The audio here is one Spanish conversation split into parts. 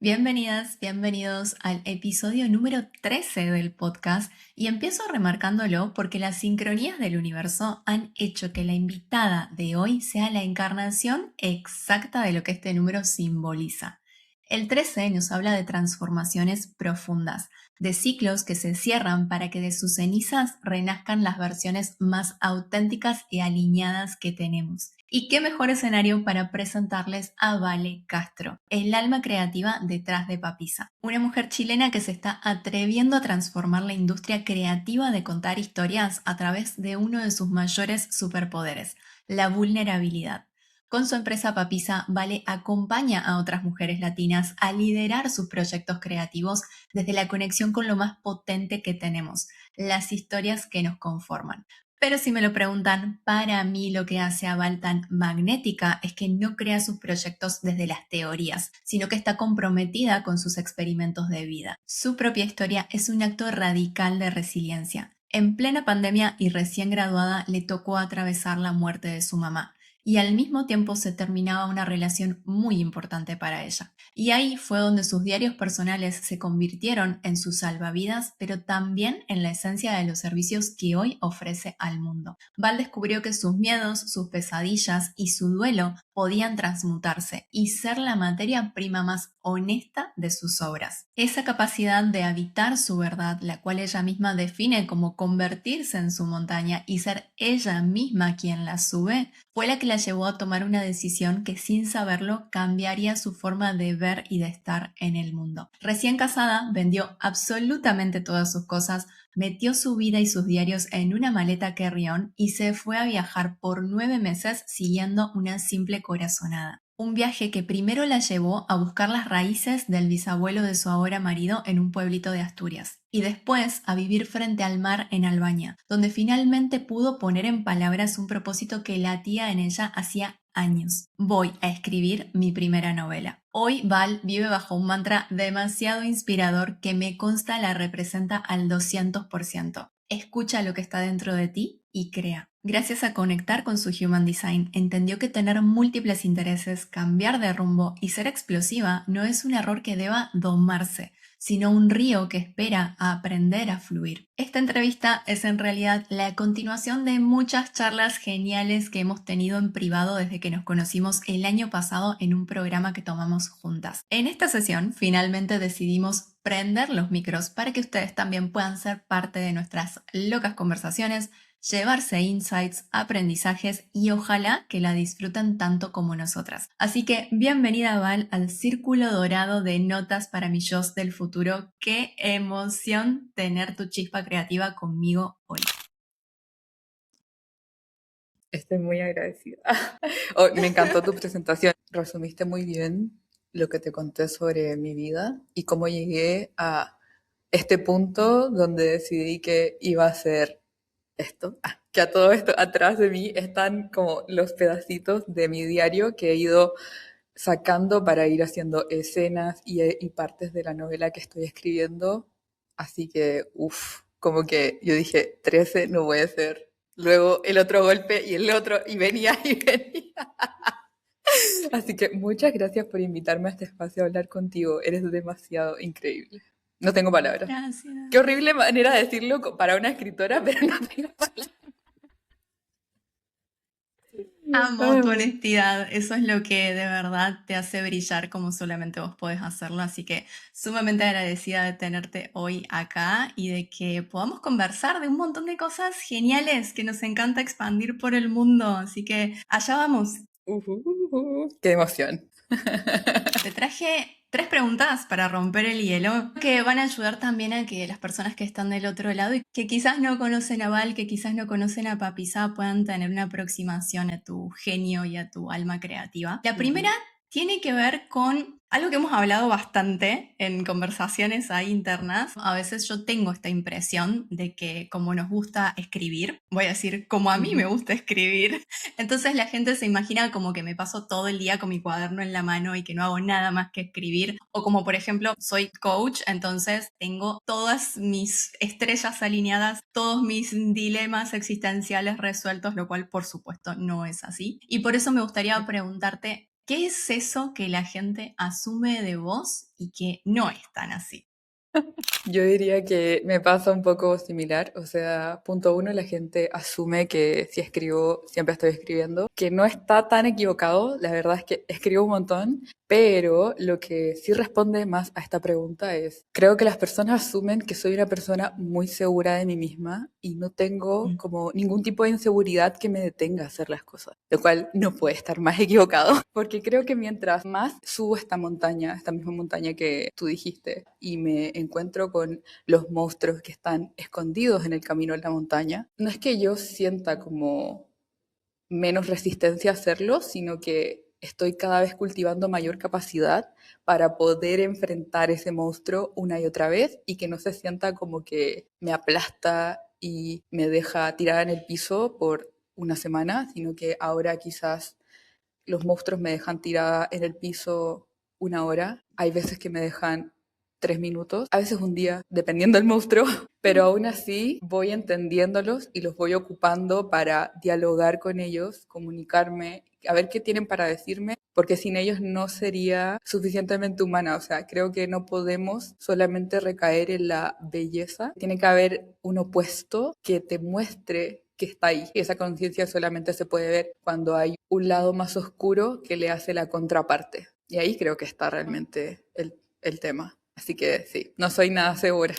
Bienvenidas, bienvenidos al episodio número 13 del podcast y empiezo remarcándolo porque las sincronías del universo han hecho que la invitada de hoy sea la encarnación exacta de lo que este número simboliza. El 13 nos habla de transformaciones profundas, de ciclos que se cierran para que de sus cenizas renazcan las versiones más auténticas y alineadas que tenemos. ¿Y qué mejor escenario para presentarles a Vale Castro, el alma creativa detrás de Papisa? Una mujer chilena que se está atreviendo a transformar la industria creativa de contar historias a través de uno de sus mayores superpoderes, la vulnerabilidad. Con su empresa Papisa, Vale acompaña a otras mujeres latinas a liderar sus proyectos creativos desde la conexión con lo más potente que tenemos, las historias que nos conforman. Pero si me lo preguntan, para mí lo que hace a Val tan magnética es que no crea sus proyectos desde las teorías, sino que está comprometida con sus experimentos de vida. Su propia historia es un acto radical de resiliencia. En plena pandemia y recién graduada le tocó atravesar la muerte de su mamá y al mismo tiempo se terminaba una relación muy importante para ella. Y ahí fue donde sus diarios personales se convirtieron en sus salvavidas, pero también en la esencia de los servicios que hoy ofrece al mundo. Val descubrió que sus miedos, sus pesadillas y su duelo podían transmutarse y ser la materia prima más honesta de sus obras. Esa capacidad de habitar su verdad, la cual ella misma define como convertirse en su montaña y ser ella misma quien la sube, fue la que la llevó a tomar una decisión que sin saberlo cambiaría su forma de ver y de estar en el mundo. Recién casada, vendió absolutamente todas sus cosas, metió su vida y sus diarios en una maleta carry-on y se fue a viajar por 9 meses siguiendo una simple corazonada. Un viaje que primero la llevó a buscar las raíces del bisabuelo de su ahora marido en un pueblito de Asturias y después a vivir frente al mar en Albania, donde finalmente pudo poner en palabras un propósito que latía en ella hacía años. Voy a escribir mi primera novela. Hoy Val vive bajo un mantra demasiado inspirador que me consta la representa al 200%. Escucha lo que está dentro de ti y crea. Gracias a conectar con su Human Design, entendió que tener múltiples intereses, cambiar de rumbo y ser explosiva no es un error que deba domarse, sino un río que espera a aprender a fluir. Esta entrevista es en realidad la continuación de muchas charlas geniales que hemos tenido en privado desde que nos conocimos el año pasado en un programa que tomamos juntas. En esta sesión finalmente decidimos prender los micros para que ustedes también puedan ser parte de nuestras locas conversaciones, llevarse insights, aprendizajes y ojalá que la disfruten tanto como nosotras. Así que bienvenida Val al Círculo Dorado de Notas para mi yo del futuro. Qué emoción tener tu chispa creativa conmigo hoy. Estoy muy agradecida. Oh, me encantó tu presentación. Resumiste muy bien lo que te conté sobre mi vida y cómo llegué a este punto donde decidí que iba a hacer esto. Que a todo esto atrás de mí están como los pedacitos de mi diario que he ido sacando para ir haciendo escenas y partes de la novela que estoy escribiendo. Así que, uff, como que yo dije, 13 no puede ser. Luego el otro golpe y el otro, y venía y venía. Así que muchas gracias por invitarme a este espacio a hablar contigo. Eres demasiado increíble. No tengo palabras. Qué Gracias. horrible manera de decirlo para una escritora, pero no tengo palabras. Amo tu Ay, honestidad, eso es lo que de verdad te hace brillar como solamente vos podés hacerlo, así que sumamente agradecida de tenerte hoy acá y de que podamos conversar de un montón de cosas geniales que nos encanta expandir por el mundo, así que allá vamos. qué emoción. Te traje 3 preguntas para romper el hielo que van a ayudar también a que las personas que están del otro lado y que quizás no conocen a Val, que quizás no conocen a Papisa, puedan tener una aproximación a tu genio y a tu alma creativa. La primera tiene que ver con algo que hemos hablado bastante en conversaciones ahí internas. A veces yo tengo esta impresión de que como nos gusta escribir, voy a decir como a mí me gusta escribir, entonces la gente se imagina como que me paso todo el día con mi cuaderno en la mano y que no hago nada más que escribir. O como por ejemplo soy coach, entonces tengo todas mis estrellas alineadas, todos mis dilemas existenciales resueltos, lo cual por supuesto no es así. Y por eso me gustaría preguntarte, ¿Qué es eso que la gente asume de vos y que no es tan así? Yo diría que me pasa un poco similar, o sea, punto uno, la gente asume que si escribo, siempre estoy escribiendo, que no está tan equivocado, la verdad es que escribo un montón, pero lo que sí responde más a esta pregunta es, creo que las personas asumen que soy una persona muy segura de mí misma y no tengo Mm. como ningún tipo de inseguridad que me detenga a hacer las cosas, lo cual no puede estar más equivocado, porque creo que mientras más subo esta montaña, esta misma montaña que tú dijiste, y me encuentro con los monstruos que están escondidos en el camino de la montaña, no es que yo sienta como menos resistencia a hacerlo, sino que estoy cada vez cultivando mayor capacidad para poder enfrentar ese monstruo una y otra vez y que no se sienta como que me aplasta y me deja tirada en el piso por una semana, sino que ahora quizás los monstruos me dejan tirada en el piso una hora. Hay veces que me dejan 3 minutos, a veces un día, dependiendo del monstruo, pero aún así voy entendiéndolos y los voy ocupando para dialogar con ellos, comunicarme, a ver qué tienen para decirme, porque sin ellos no sería suficientemente humana. O sea, creo que no podemos solamente recaer en la belleza, tiene que haber un opuesto que te muestre que está ahí. Y esa conciencia solamente se puede ver cuando hay un lado más oscuro que le hace la contraparte. Y ahí creo que está realmente el tema. Así que sí, no soy nada segura.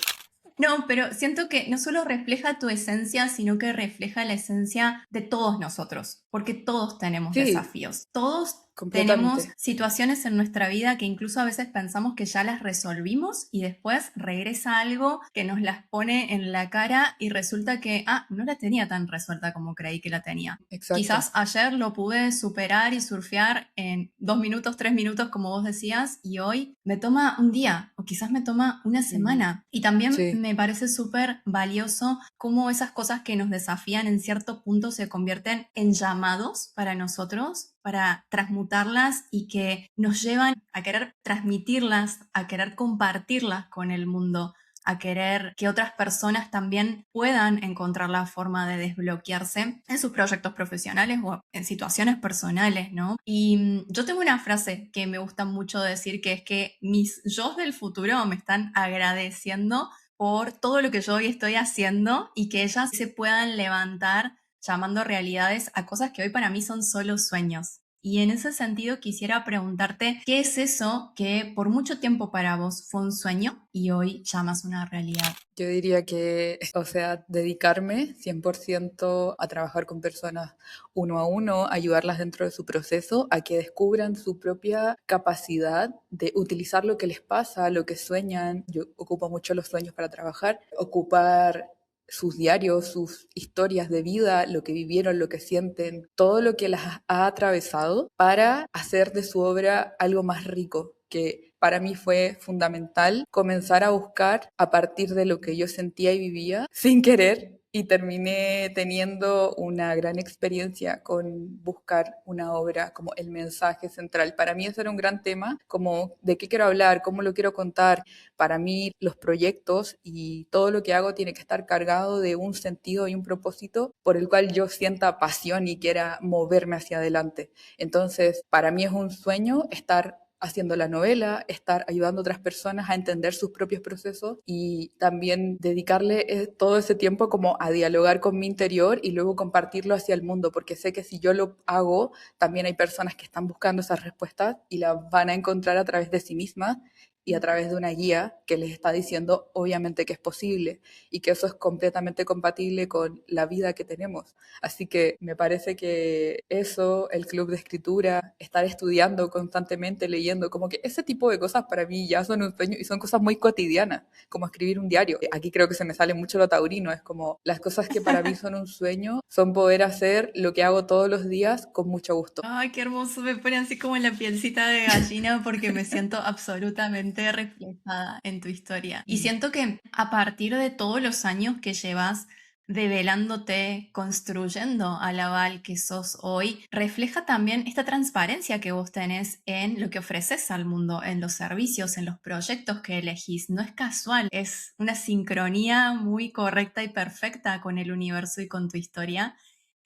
No, pero siento que no solo refleja tu esencia, sino que refleja la esencia de todos nosotros, porque todos tenemos Sí, desafíos, todos tenemos completamente. situaciones en nuestra vida que incluso a veces pensamos que ya las resolvimos y después regresa algo que nos las pone en la cara y resulta que, no la tenía tan resuelta como creí que la tenía. Exacto. Quizás ayer lo pude superar y surfear en 2 minutos, 3 minutos, como vos decías, y hoy me toma un día o quizás me toma una Ujú. semana. Y también Sí, me parece súper valioso cómo esas cosas que nos desafían en cierto punto se convierten en llamados para nosotros, para transmutarlas y que nos llevan a querer transmitirlas, a querer compartirlas con el mundo, a querer que otras personas también puedan encontrar la forma de desbloquearse en sus proyectos profesionales o en situaciones personales, ¿no? Y yo tengo una frase que me gusta mucho decir, que es que mis yo del futuro me están agradeciendo por todo lo que yo hoy estoy haciendo y que ellas se puedan levantar llamando realidades a cosas que hoy para mí son solo sueños. Y en ese sentido quisiera preguntarte, ¿qué es eso que por mucho tiempo para vos fue un sueño y hoy llamas una realidad? yo diría que, o sea, dedicarme 100% a trabajar con personas uno a uno, ayudarlas dentro de su proceso, a que descubran su propia capacidad de utilizar lo que les pasa, lo que sueñan. Yo ocupo mucho los sueños para trabajar, ocupar sus diarios, sus historias de vida, lo que vivieron, lo que sienten, todo lo que las ha atravesado para hacer de su obra algo más rico, que para mí fue fundamental comenzar a buscar a partir de lo que yo sentía y vivía sin querer, y terminé teniendo una gran experiencia con buscar una obra como el mensaje central. Para mí eso era un gran tema, como de qué quiero hablar, cómo lo quiero contar. Para mí los proyectos y todo lo que hago tiene que estar cargado de un sentido y un propósito por el cual yo sienta pasión y quiera moverme hacia adelante. Entonces, para mí es un sueño estar haciendo la novela, estar ayudando a otras personas a entender sus propios procesos y también dedicarle todo ese tiempo como a dialogar con mi interior y luego compartirlo hacia el mundo, porque sé que si yo lo hago, también hay personas que están buscando esas respuestas y las van a encontrar a través de sí mismas y a través de una guía que les está diciendo obviamente que es posible y que eso es completamente compatible con la vida que tenemos. Así que me parece que eso, el club de escritura, estar estudiando constantemente, leyendo, como que ese tipo de cosas para mí ya son un sueño y son cosas muy cotidianas, como escribir un diario. Aquí creo que se me sale mucho lo taurino, es como las cosas que para mí son un sueño son poder hacer lo que hago todos los días con mucho gusto. Ay, qué hermoso, me pone así como la pielcita de gallina porque me siento absolutamente reflejada en tu historia. Y Mm. siento que a partir de todos los años que llevas develándote, construyendo a la Val que sos hoy, refleja también esta transparencia que vos tenés en lo que ofreces al mundo, en los servicios, en los proyectos que elegís. No es casual, es una sincronía muy correcta y perfecta con el universo y con tu historia.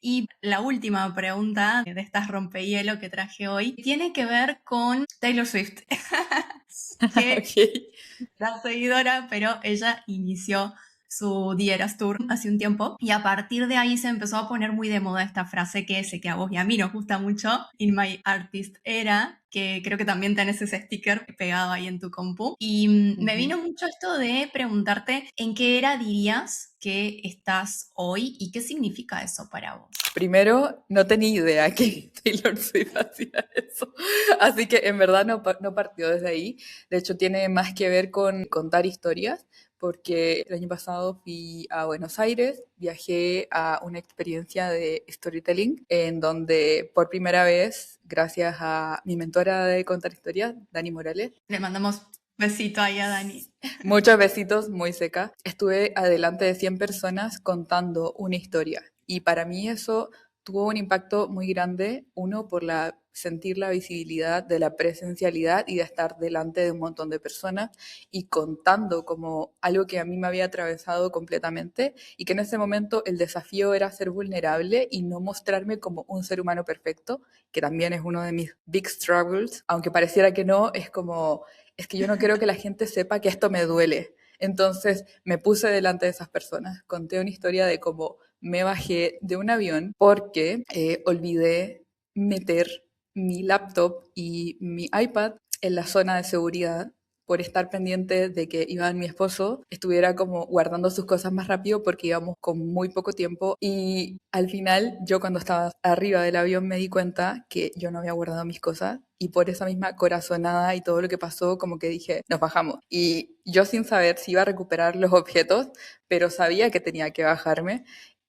Y la última pregunta de estas rompehielo que traje hoy tiene que ver con Taylor Swift, que Ok. la seguidora, pero ella inició su The Eras Tour hace un tiempo y a partir de ahí se empezó a poner muy de moda esta frase que sé que a vos y a mí nos gusta mucho, In My Artist Era, que creo que también tenés ese sticker pegado ahí en tu compu. Y me Ujú. vino mucho esto de preguntarte en qué era dirías que estás hoy y qué significa eso para vos. Primero, no tenía idea que Taylor Swift hacía eso. Así que en verdad no partió desde ahí. De hecho, tiene más que ver con contar historias, porque el año pasado fui a Buenos Aires, viajé a una experiencia de storytelling en donde por primera vez, gracias a mi mentora de contar historias, Dani Morales, Le mandamos besito ahí a Dani. muchos besitos, muy seca. Estuve adelante de 100 personas contando una historia y para mí eso tuvo un impacto muy grande, uno por sentir la visibilidad de la presencialidad y de estar delante de un montón de personas y contando como algo que a mí me había atravesado completamente y que en ese momento el desafío era ser vulnerable y no mostrarme como un ser humano perfecto, que también es uno de mis big struggles, aunque pareciera que no, es como es que yo no quiero que la gente sepa que esto me duele. Entonces me puse delante de esas personas, conté una historia de cómo me bajé de un avión porque olvidé meter mi laptop y mi iPad en la zona de seguridad por estar pendiente de que Iván, mi esposo, estuviera como guardando sus cosas más rápido porque íbamos con muy poco tiempo y al final yo cuando estaba arriba del avión me di cuenta que yo no había guardado mis cosas y por esa misma corazonada y todo lo que pasó como que dije, nos bajamos. Y yo sin saber si iba a recuperar los objetos, pero sabía que tenía que bajarme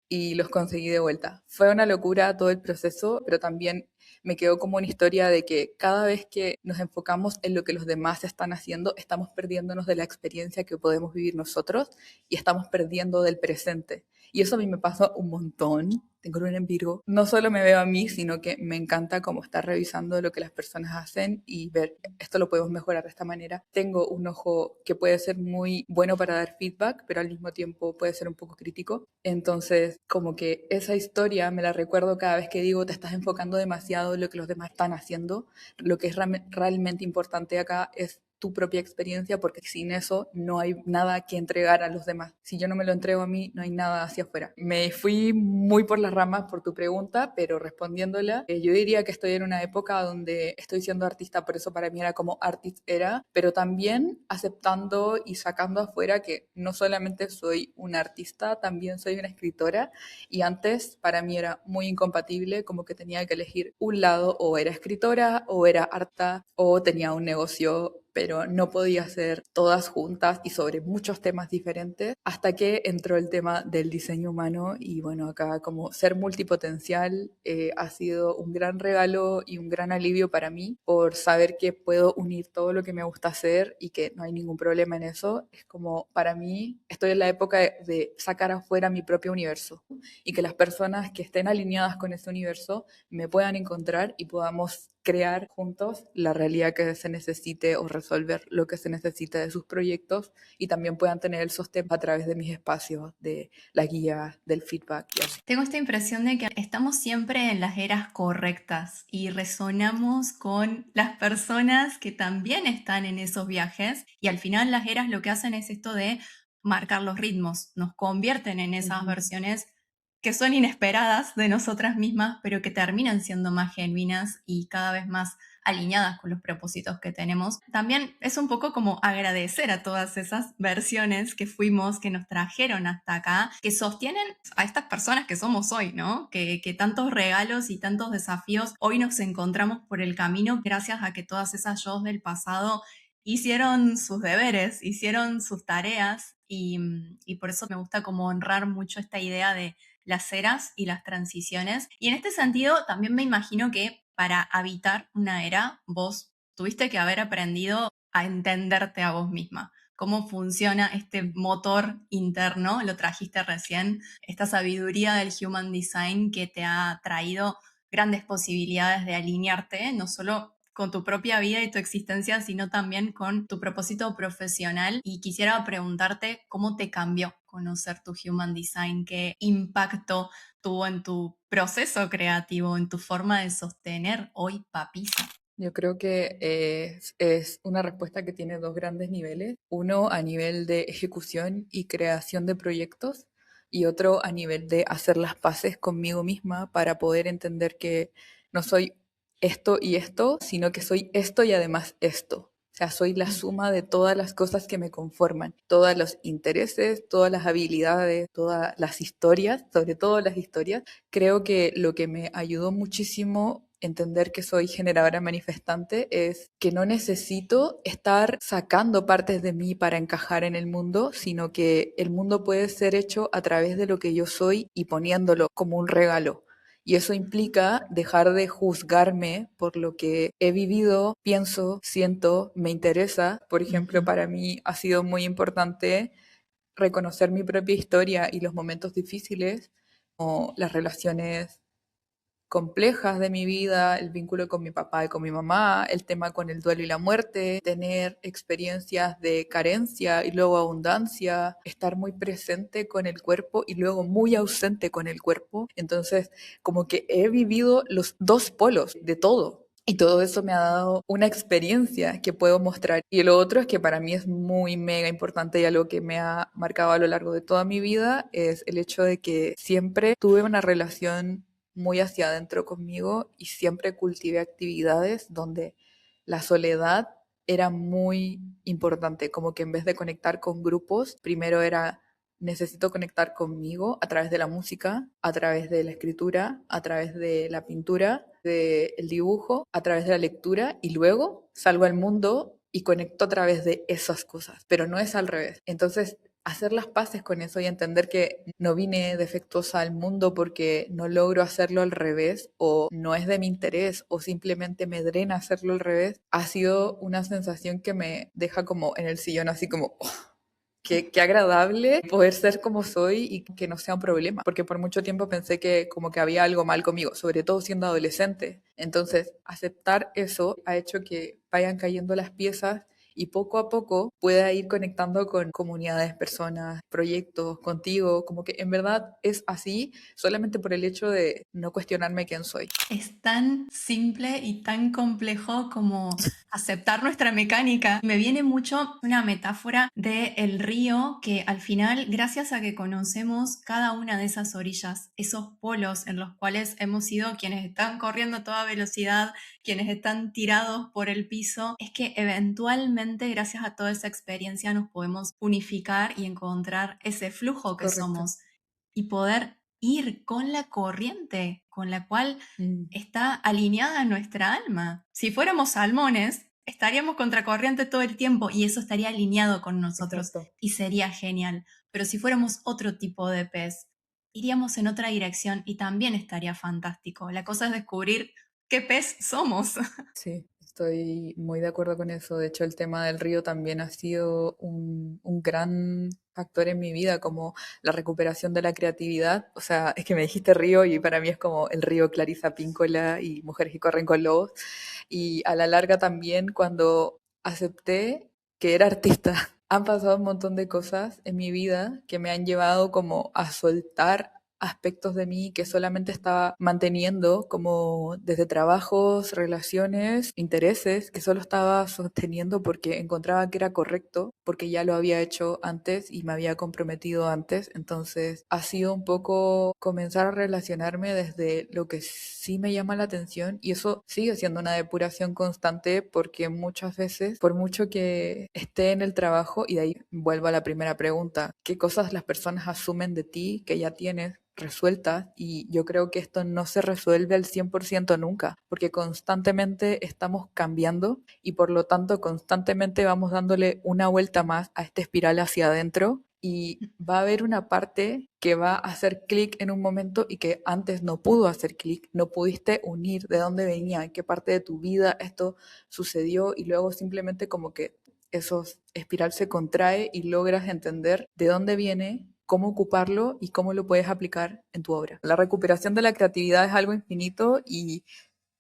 y los conseguí de vuelta. Fue una locura todo el proceso, pero también me quedó como una historia de que cada vez que nos enfocamos en lo que los demás están haciendo, estamos perdiéndonos de la experiencia que podemos vivir nosotros y estamos perdiendo del presente. Y eso a mí me pasa un montón. Tengo luna en Virgo. No solo me veo a mí, sino que me encanta como estar revisando lo que las personas hacen y ver, esto lo podemos mejorar de esta manera. Tengo un ojo que puede ser muy bueno para dar feedback, pero al mismo tiempo puede ser un poco crítico. Entonces, como que esa historia me la recuerdo cada vez que digo, te estás enfocando demasiado en lo que los demás están haciendo. Lo que es realmente importante acá es tu propia experiencia, porque sin eso no hay nada que entregar a los demás. Si yo no me lo entrego a mí, no hay nada hacia afuera. Me fui muy por las ramas por tu pregunta, pero respondiéndola, yo diría que estoy en una época donde estoy siendo artista, por eso para mí era como artist era, pero también aceptando y sacando afuera que no solamente soy una artista, también soy una escritora, y antes para mí era muy incompatible, como que tenía que elegir un lado, o era escritora, o era arta, o tenía un negocio, pero no podía ser todas juntas y sobre muchos temas diferentes, hasta que entró el tema del diseño humano y bueno, acá como ser multipotencial ha sido un gran regalo y un gran alivio para mí por saber que puedo unir todo lo que me gusta hacer y que no hay ningún problema en eso. Es como para mí estoy en la época de sacar afuera mi propio universo y que las personas que estén alineadas con ese universo me puedan encontrar y podamos crear juntos la realidad que se necesite o resolver lo que se necesite de sus proyectos y también puedan tener el sostén a través de mis espacios, de la guía, del feedback y así. Tengo esta impresión de que estamos siempre en las eras correctas y resonamos con las personas que también están en esos viajes y al final las eras lo que hacen es esto de marcar los ritmos, nos convierten en esas Ujú. versiones que son inesperadas de nosotras mismas, pero que terminan siendo más genuinas y cada vez más alineadas con los propósitos que tenemos. También es un poco como agradecer a todas esas versiones que fuimos, que nos trajeron hasta acá, que sostienen a estas personas que somos hoy, ¿no? Que tantos regalos y tantos desafíos hoy nos encontramos por el camino gracias a que todas esas yo del pasado hicieron sus deberes, hicieron sus tareas y por eso me gusta como honrar mucho esta idea de las eras y las transiciones. Y en este sentido, también me imagino que para habitar una era, vos tuviste que haber aprendido a entenderte a vos misma. Cómo funciona este motor interno, lo trajiste recién, esta sabiduría del Human Design que te ha traído grandes posibilidades de alinearte, no solo con tu propia vida y tu existencia, sino también con tu propósito profesional. Y quisiera preguntarte cómo te cambió conocer tu Human Design, qué impacto tuvo en tu proceso creativo, en tu forma de sostener hoy Papisa. Yo creo que es una respuesta que tiene dos grandes niveles. Uno a nivel de ejecución y creación de proyectos y otro a nivel de hacer las paces conmigo misma para poder entender que no soy esto y esto, sino que soy esto y además esto. O sea, soy la suma de todas las cosas que me conforman, todos los intereses, todas las habilidades, todas las historias, sobre todo las historias. Creo que lo que me ayudó muchísimo entender que soy generadora manifestante es que no necesito estar sacando partes de mí para encajar en el mundo, sino que el mundo puede ser hecho a través de lo que yo soy y poniéndolo como un regalo. Y eso implica dejar de juzgarme por lo que he vivido, pienso, siento, me interesa. Por ejemplo, para mí ha sido muy importante reconocer mi propia historia y los momentos difíciles, o las relaciones complejas de mi vida, el vínculo con mi papá y con mi mamá, el tema con el duelo y la muerte, tener experiencias de carencia y luego abundancia, estar muy presente con el cuerpo y luego muy ausente con el cuerpo. Entonces, como que he vivido los dos polos de todo. Y todo eso me ha dado una experiencia que puedo mostrar. Y lo otro es que para mí es muy mega importante y algo que me ha marcado a lo largo de toda mi vida es el hecho de que siempre tuve una relación muy hacia adentro conmigo y siempre cultivé actividades donde la soledad era muy importante, como que en vez de conectar con grupos, primero era necesito conectar conmigo a través de la música, a través de la escritura, a través de la pintura, del dibujo, a través de la lectura y luego salgo al mundo y conecto a través de esas cosas, pero no es al revés. Entonces, hacer las paces con eso y entender que no vine defectuosa al mundo porque no logro hacerlo al revés o no es de mi interés o simplemente me drena hacerlo al revés, ha sido una sensación que me deja como en el sillón así como... "Oh, qué agradable poder ser como soy y que no sea un problema, porque por mucho tiempo pensé que como que había algo mal conmigo, sobre todo siendo adolescente. Entonces, aceptar eso ha hecho que vayan cayendo las piezas y poco a poco pueda ir conectando con comunidades, personas, proyectos, contigo, como que en verdad es así solamente por el hecho de no cuestionarme quién soy. Es tan simple y tan complejo como aceptar nuestra mecánica. Me viene mucho una metáfora del río que al final, gracias a que conocemos cada una de esas orillas, esos polos en los cuales hemos sido quienes están corriendo a toda velocidad, quienes están tirados por el piso, es que eventualmente, gracias a toda esa experiencia, nos podemos unificar y encontrar ese flujo que Correcto. somos y poder ir con la corriente con la cual Mm, está alineada nuestra alma. Si fuéramos salmones, estaríamos contracorriente todo el tiempo y eso estaría alineado con nosotros exacto. y sería genial. Pero si fuéramos otro tipo de pez, iríamos en otra dirección y también estaría fantástico. La cosa es descubrir qué pez somos. Sí, estoy muy de acuerdo con eso. De hecho, el tema del río también ha sido un gran factor en mi vida, como la recuperación de la creatividad. O sea, es que me dijiste río y para mí es como el río Clarisa Píncola y Mujeres que corren con lobos. Y a la larga también cuando acepté que era artista, han pasado un montón de cosas en mi vida que me han llevado como a soltar aspectos de mí que solamente estaba manteniendo como desde trabajos, relaciones, intereses, que solo estaba sosteniendo porque encontraba que era correcto, porque ya lo había hecho antes y me había comprometido antes. Entonces ha sido un poco comenzar a relacionarme desde lo que sí me llama la atención y eso sigue siendo una depuración constante porque muchas veces, por mucho que esté en el trabajo, y de ahí vuelvo a la primera pregunta, ¿qué cosas las personas asumen de ti que ya tienes resueltas? Y yo creo que esto no se resuelve al 100% nunca, porque constantemente estamos cambiando y por lo tanto constantemente vamos dándole una vuelta más a esta espiral hacia adentro y va a haber una parte que va a hacer clic en un momento y que antes no pudo hacer clic, no pudiste unir de dónde venía, en qué parte de tu vida esto sucedió y luego simplemente como que eso espiral se contrae y logras entender de dónde viene, cómo ocuparlo y cómo lo puedes aplicar en tu obra. La recuperación de la creatividad es algo infinito y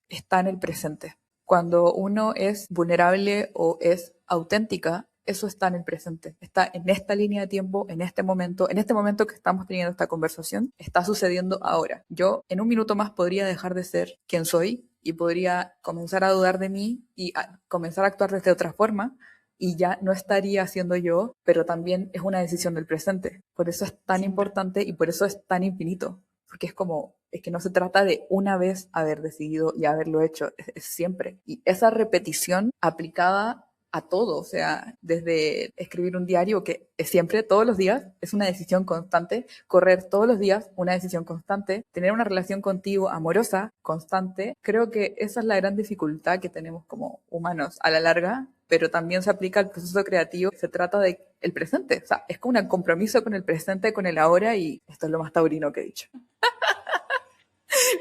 está en el presente. Cuando uno es vulnerable o es auténtica, eso está en el presente, está en esta línea de tiempo, en este momento que estamos teniendo esta conversación, está sucediendo ahora. Yo en un minuto más podría dejar de ser quien soy y podría comenzar a dudar de mí y comenzar a actuar desde otra forma y ya no estaría siendo yo, pero también es una decisión del presente. Por eso es tan Siempre. importante y por eso es tan infinito, porque es que no se trata de una vez haber decidido y haberlo hecho, es siempre. Y esa repetición aplicada a todo, o sea, desde escribir un diario, que es siempre, todos los días, es una decisión constante, correr todos los días, una decisión constante, tener una relación contigo amorosa, constante, creo que esa es la gran dificultad que tenemos como humanos a la larga, pero también se aplica al proceso creativo, se trata de el presente, o sea, es como un compromiso con el presente, con el ahora, y esto es lo más taurino que he dicho.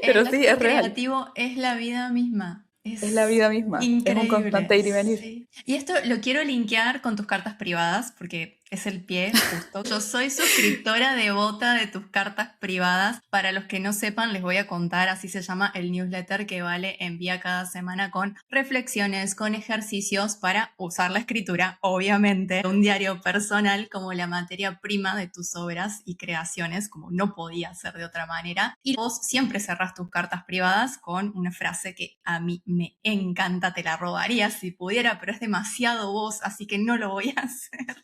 Pero El sí, acto es real, creativo es la vida misma. es la Es vida misma, es un increíble, constante ir y venir. sí. Y esto lo quiero linkear con tus cartas privadas, porque es el pie justo. Yo soy suscriptora devota de tus cartas privadas. Para los que no sepan, les voy a contar, así se llama el newsletter que Vale envía cada semana con reflexiones, con ejercicios para usar la escritura, obviamente, un diario personal como la materia prima de tus obras y creaciones, como no podía ser de otra manera. Y vos siempre cerrás tus cartas privadas con una frase que a mí me encanta, te la robaría si pudiera, pero es demasiado vos, así que no lo voy a hacer.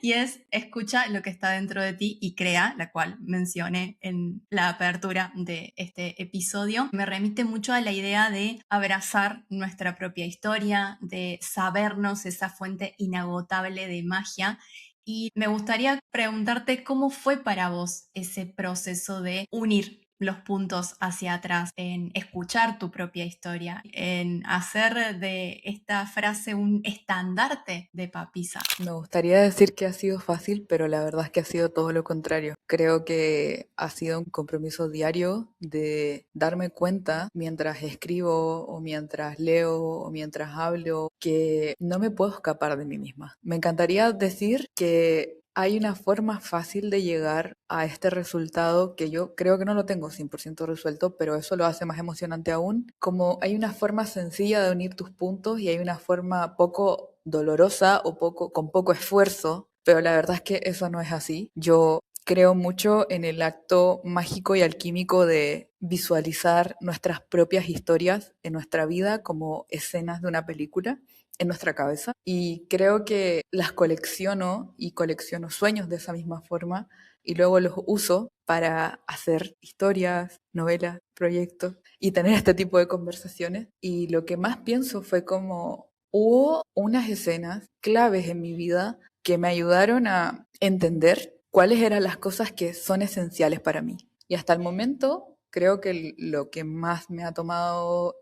Y es escucha lo que está dentro de ti y crea, la cual mencioné en la apertura de este episodio. Me remite mucho a la idea de abrazar nuestra propia historia, de sabernos esa fuente inagotable de magia. Y me gustaría preguntarte cómo fue para vos ese proceso de unir los puntos hacia atrás, en escuchar tu propia historia, en hacer de esta frase un estandarte de Papisa. Me gustaría decir que ha sido fácil, pero la verdad es que ha sido todo lo contrario. Creo que ha sido un compromiso diario de darme cuenta mientras escribo o mientras leo o mientras hablo que no me puedo escapar de mí misma. Me encantaría decir que hay una forma fácil de llegar a este resultado que yo creo que no lo tengo 100% resuelto, pero eso lo hace más emocionante aún. Como hay una forma sencilla de unir tus puntos y hay una forma poco dolorosa o con poco esfuerzo, pero la verdad es que eso no es así. Yo creo mucho en el acto mágico y alquímico de visualizar nuestras propias historias en nuestra vida como escenas de una película en nuestra cabeza y creo que las colecciono y colecciono sueños de esa misma forma y luego los uso para hacer historias, novelas, proyectos y tener este tipo de conversaciones. Y lo que más pienso fue como hubo unas escenas claves en mi vida que me ayudaron a entender cuáles eran las cosas que son esenciales para mí. Y hasta el momento creo que lo que más me ha tomado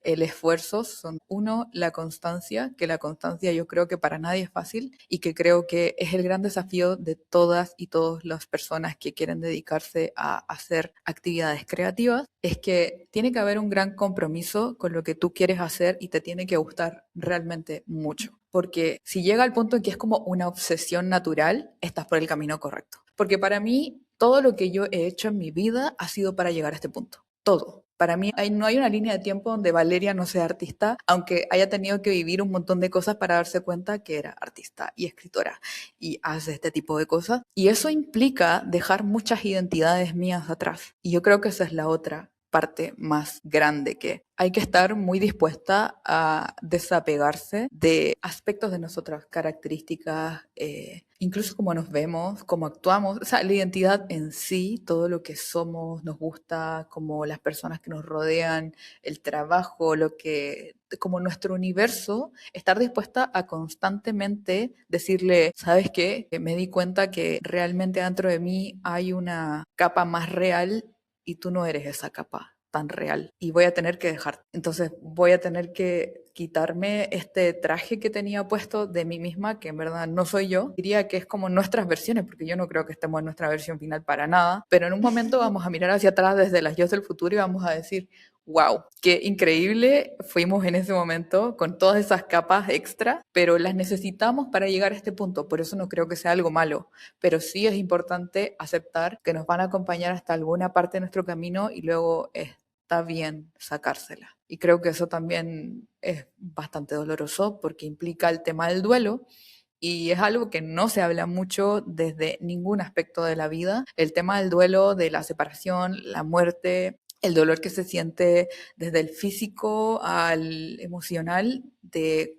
el esfuerzo son, uno, la constancia, que la constancia yo creo que para nadie es fácil y que creo que es el gran desafío de todas y todas las personas que quieren dedicarse a hacer actividades creativas, es que tiene que haber un gran compromiso con lo que tú quieres hacer y te tiene que gustar realmente mucho. Porque si llega al punto en que es como una obsesión natural, estás por el camino correcto. Porque para mí, todo lo que yo he hecho en mi vida ha sido para llegar a este punto. Todo. Para mí no hay una línea de tiempo donde Valeria no sea artista, aunque haya tenido que vivir un montón de cosas para darse cuenta que era artista y escritora y hace este tipo de cosas. Y eso implica dejar muchas identidades mías atrás. Y yo creo que esa es la otra parte más grande, que hay que estar muy dispuesta a desapegarse de aspectos de nosotras, características, incluso cómo nos vemos, cómo actuamos, o sea, la identidad en sí, todo lo que somos, nos gusta, como las personas que nos rodean, el trabajo, como nuestro universo, estar dispuesta a constantemente decirle, ¿sabes qué? Me di cuenta que realmente dentro de mí hay una capa más real y tú no eres esa capa tan real y voy a tener que dejar. Entonces voy a tener que quitarme este traje que tenía puesto de mí misma, que en verdad no soy yo. Diría que es como nuestras versiones, porque yo no creo que estemos en nuestra versión final para nada, pero en un momento vamos a mirar hacia atrás desde las yo del futuro y vamos a decir, wow, qué increíble fuimos en ese momento con todas esas capas extra, pero las necesitamos para llegar a este punto. Por eso no creo que sea algo malo, pero sí es importante aceptar que nos van a acompañar hasta alguna parte de nuestro camino y luego es está bien sacársela. Y creo que eso también es bastante doloroso porque implica el tema del duelo y es algo que no se habla mucho desde ningún aspecto de la vida. El tema del duelo, de la separación, la muerte, el dolor que se siente desde el físico al emocional, de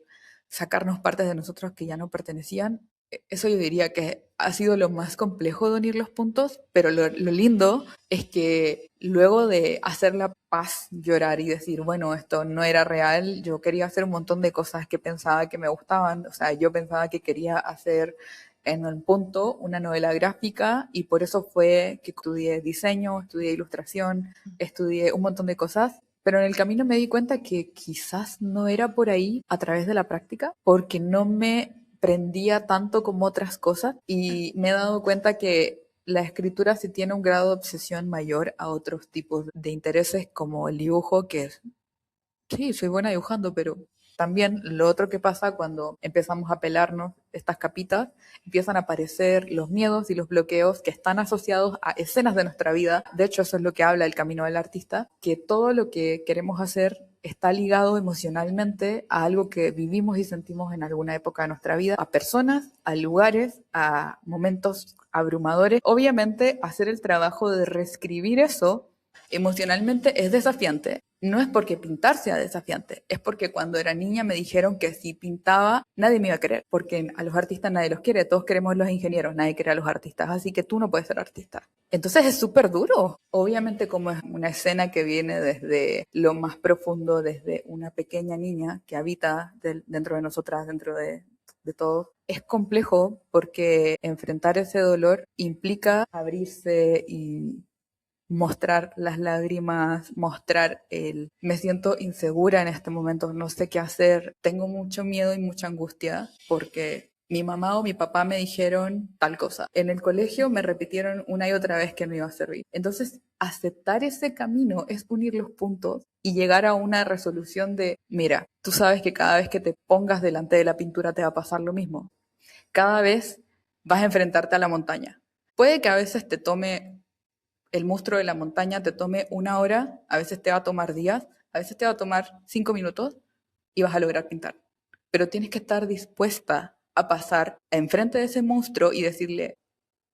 sacarnos partes de nosotros que ya no pertenecían. Eso yo diría que ha sido lo más complejo de unir los puntos, pero lo lindo es que luego de hacer la paz, llorar y decir, bueno, esto no era real, yo quería hacer un montón de cosas que pensaba que me gustaban, o sea, yo pensaba que quería hacer en un punto una novela gráfica y por eso fue que estudié diseño, estudié ilustración, estudié un montón de cosas, pero en el camino me di cuenta que quizás no era por ahí a través de la práctica, porque no me prendía tanto como otras cosas y me he dado cuenta que la escritura sí tiene un grado de obsesión mayor a otros tipos de intereses como el dibujo, que es, sí, soy buena dibujando, pero también lo otro que pasa cuando empezamos a pelarnos estas capitas, empiezan a aparecer los miedos y los bloqueos que están asociados a escenas de nuestra vida. De hecho, eso es lo que habla el camino del artista, que todo lo que queremos hacer está ligado emocionalmente a algo que vivimos y sentimos en alguna época de nuestra vida, a personas, a lugares, a momentos abrumadores. Obviamente, hacer el trabajo de reescribir eso emocionalmente es desafiante. No es porque pintar sea desafiante, es porque cuando era niña me dijeron que si pintaba nadie me iba a querer, porque a los artistas nadie los quiere, todos queremos los ingenieros, nadie quiere a los artistas, así que tú no puedes ser artista. Entonces es súper duro. Obviamente como es una escena que viene desde lo más profundo, desde una pequeña niña que habita dentro de nosotras, dentro de todos, es complejo porque enfrentar ese dolor implica abrirse y mostrar las lágrimas, mostrar el me siento insegura en este momento, no sé qué hacer, tengo mucho miedo y mucha angustia porque mi mamá o mi papá me dijeron tal cosa. En el colegio me repitieron una y otra vez que no iba a servir. Entonces, aceptar ese camino es unir los puntos y llegar a una resolución de, mira, tú sabes que cada vez que te pongas delante de la pintura te va a pasar lo mismo. Cada vez vas a enfrentarte a la montaña. Puede que a veces te tome el monstruo de la montaña te tome una hora, a veces te va a tomar días, a veces te va a tomar 5 minutos y vas a lograr pintar. Pero tienes que estar dispuesta a pasar enfrente de ese monstruo y decirle,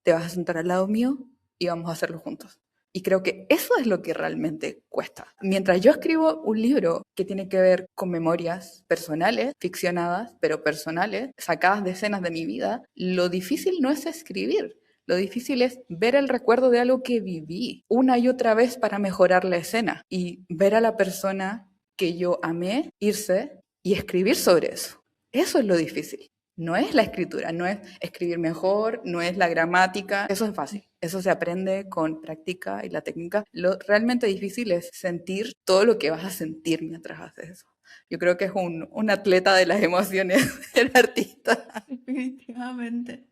te vas a sentar al lado mío y vamos a hacerlo juntos. Y creo que eso es lo que realmente cuesta. Mientras yo escribo un libro que tiene que ver con memorias personales, ficcionadas, pero personales, sacadas de escenas de mi vida, lo difícil no es escribir. Lo difícil es ver el recuerdo de algo que viví una y otra vez para mejorar la escena y ver a la persona que yo amé irse y escribir sobre eso. Eso es lo difícil. No es la escritura, no es escribir mejor, no es la gramática, eso es fácil, eso se aprende con práctica y la técnica. Lo realmente difícil es sentir todo lo que vas a sentir mientras haces eso. Yo creo que es un atleta de las emociones el artista. Definitivamente.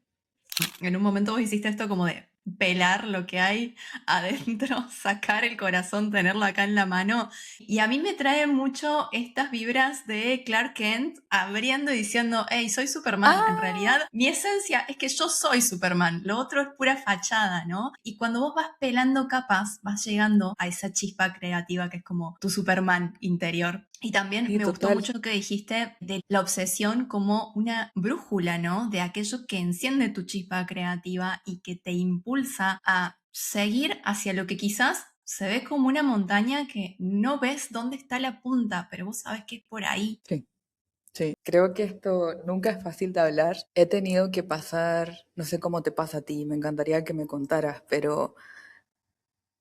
En un momento vos hiciste esto como de pelar lo que hay adentro, sacar el corazón, tenerlo acá en la mano. Y a mí me trae mucho estas vibras de Clark Kent abriendo y diciendo, hey, soy Superman. En realidad, mi esencia es que yo soy Superman. Lo otro es pura fachada, ¿no? Y cuando vos vas pelando capas, vas llegando a esa chispa creativa que es como tu Superman interior. Y también Sí, me gustó total. mucho lo que dijiste de la obsesión como una brújula, ¿no? De aquello que enciende tu chispa creativa y que te impulsa a seguir hacia lo que quizás se ve como una montaña que no ves dónde está la punta, pero vos sabes que es por ahí. Sí, sí. Creo que esto nunca es fácil de hablar. He tenido que pasar, no sé cómo te pasa a ti, me encantaría que me contaras, pero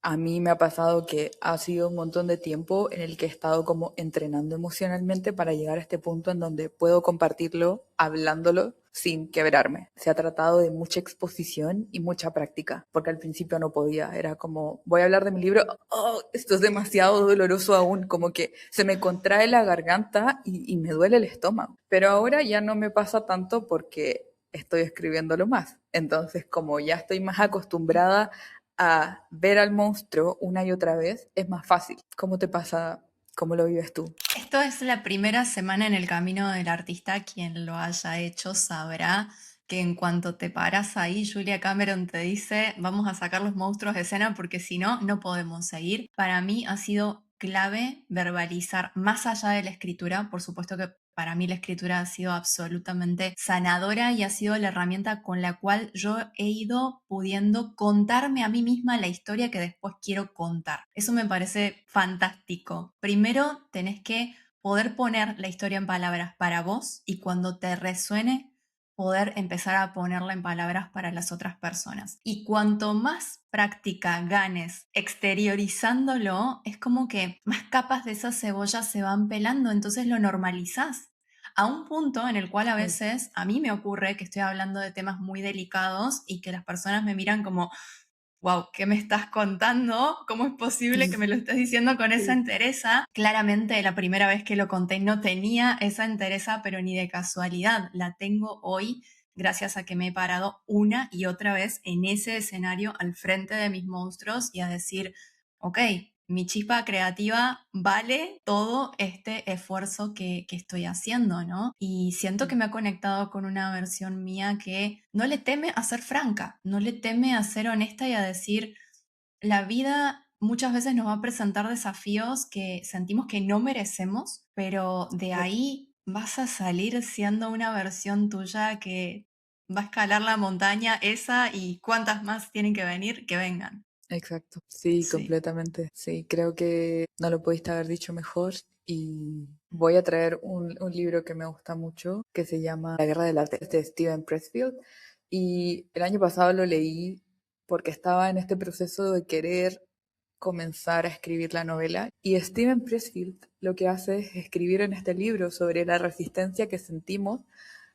a mí me ha pasado que ha sido un montón de tiempo en el que he estado como entrenando emocionalmente para llegar a este punto en donde puedo compartirlo, hablándolo sin quebrarme. Se ha tratado de mucha exposición y mucha práctica, porque al principio no podía. Era como, voy a hablar de mi libro, oh, esto es demasiado doloroso aún, como que se me contrae la garganta y me duele el estómago. Pero ahora ya no me pasa tanto porque estoy escribiéndolo más. Entonces, como ya estoy más acostumbrada a ver al monstruo una y otra vez, es más fácil. ¿Cómo te pasa? ¿Cómo lo vives tú? Esto es la primera semana en el camino del artista. Quien lo haya hecho sabrá que en cuanto te paras ahí, Julia Cameron te dice, vamos a sacar los monstruos de escena porque si no, no podemos seguir. Para mí ha sido clave verbalizar más allá de la escritura. Por supuesto que para mí la escritura ha sido absolutamente sanadora y ha sido la herramienta con la cual yo he ido pudiendo contarme a mí misma la historia que después quiero contar. Eso me parece fantástico. Primero tenés que poder poner la historia en palabras para vos y cuando te resuene poder empezar a ponerla en palabras para las otras personas. Y cuanto más práctica ganes exteriorizándolo, es como que más capas de esa cebolla se van pelando, entonces lo normalizás. A un punto en el cual a Sí. veces a mí me ocurre que estoy hablando de temas muy delicados y que las personas me miran como, wow, ¿qué me estás contando? ¿Cómo es posible que me lo estés diciendo con esa Sí. entereza? Claramente la primera vez que lo conté no tenía esa entereza, pero ni de casualidad. La tengo hoy gracias a que me he parado una y otra vez en ese escenario al frente de mis monstruos y a decir, ok, mi chispa creativa vale todo este esfuerzo que estoy haciendo, ¿no? Y siento que me ha conectado con una versión mía que no le teme a ser franca, no le teme a ser honesta y a decir, la vida muchas veces nos va a presentar desafíos que sentimos que no merecemos, pero de Exacto. ahí vas a salir siendo una versión tuya que va a escalar la montaña esa y cuántas más tienen que venir, que vengan. Exacto. Sí, Sí. completamente. Sí, creo que no lo pudiste haber dicho mejor y voy a traer un libro que me gusta mucho que se llama La Guerra del Arte, es de Steven Pressfield, y el año pasado lo leí porque estaba en este proceso de querer comenzar a escribir la novela y Steven Pressfield lo que hace es escribir en este libro sobre la resistencia que sentimos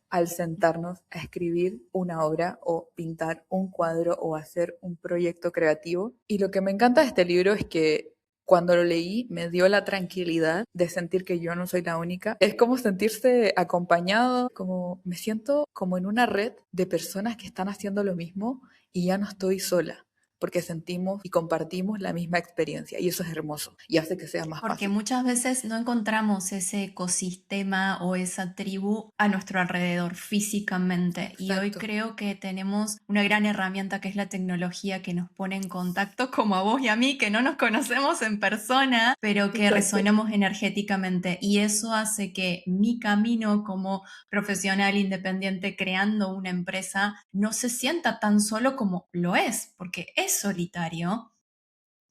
al sentarnos a escribir una obra o pintar un cuadro o hacer un proyecto creativo. Y lo que me encanta de este libro es que cuando lo leí me dio la tranquilidad de sentir que yo no soy la única. Es como sentirse acompañado, como me siento como en una red de personas que están haciendo lo mismo y ya no estoy sola, porque sentimos y compartimos la misma experiencia y eso es hermoso y hace que sea más Porque fácil. muchas veces no encontramos ese ecosistema o esa tribu a nuestro alrededor físicamente. Y hoy Exacto. creo que tenemos una gran herramienta que es la tecnología que nos pone en contacto, como a vos y a mí, que no nos conocemos en persona, pero que Exacto. resonamos energéticamente. Y eso hace que mi camino como profesional independiente creando una empresa no se sienta tan solo como lo es, porque es solitario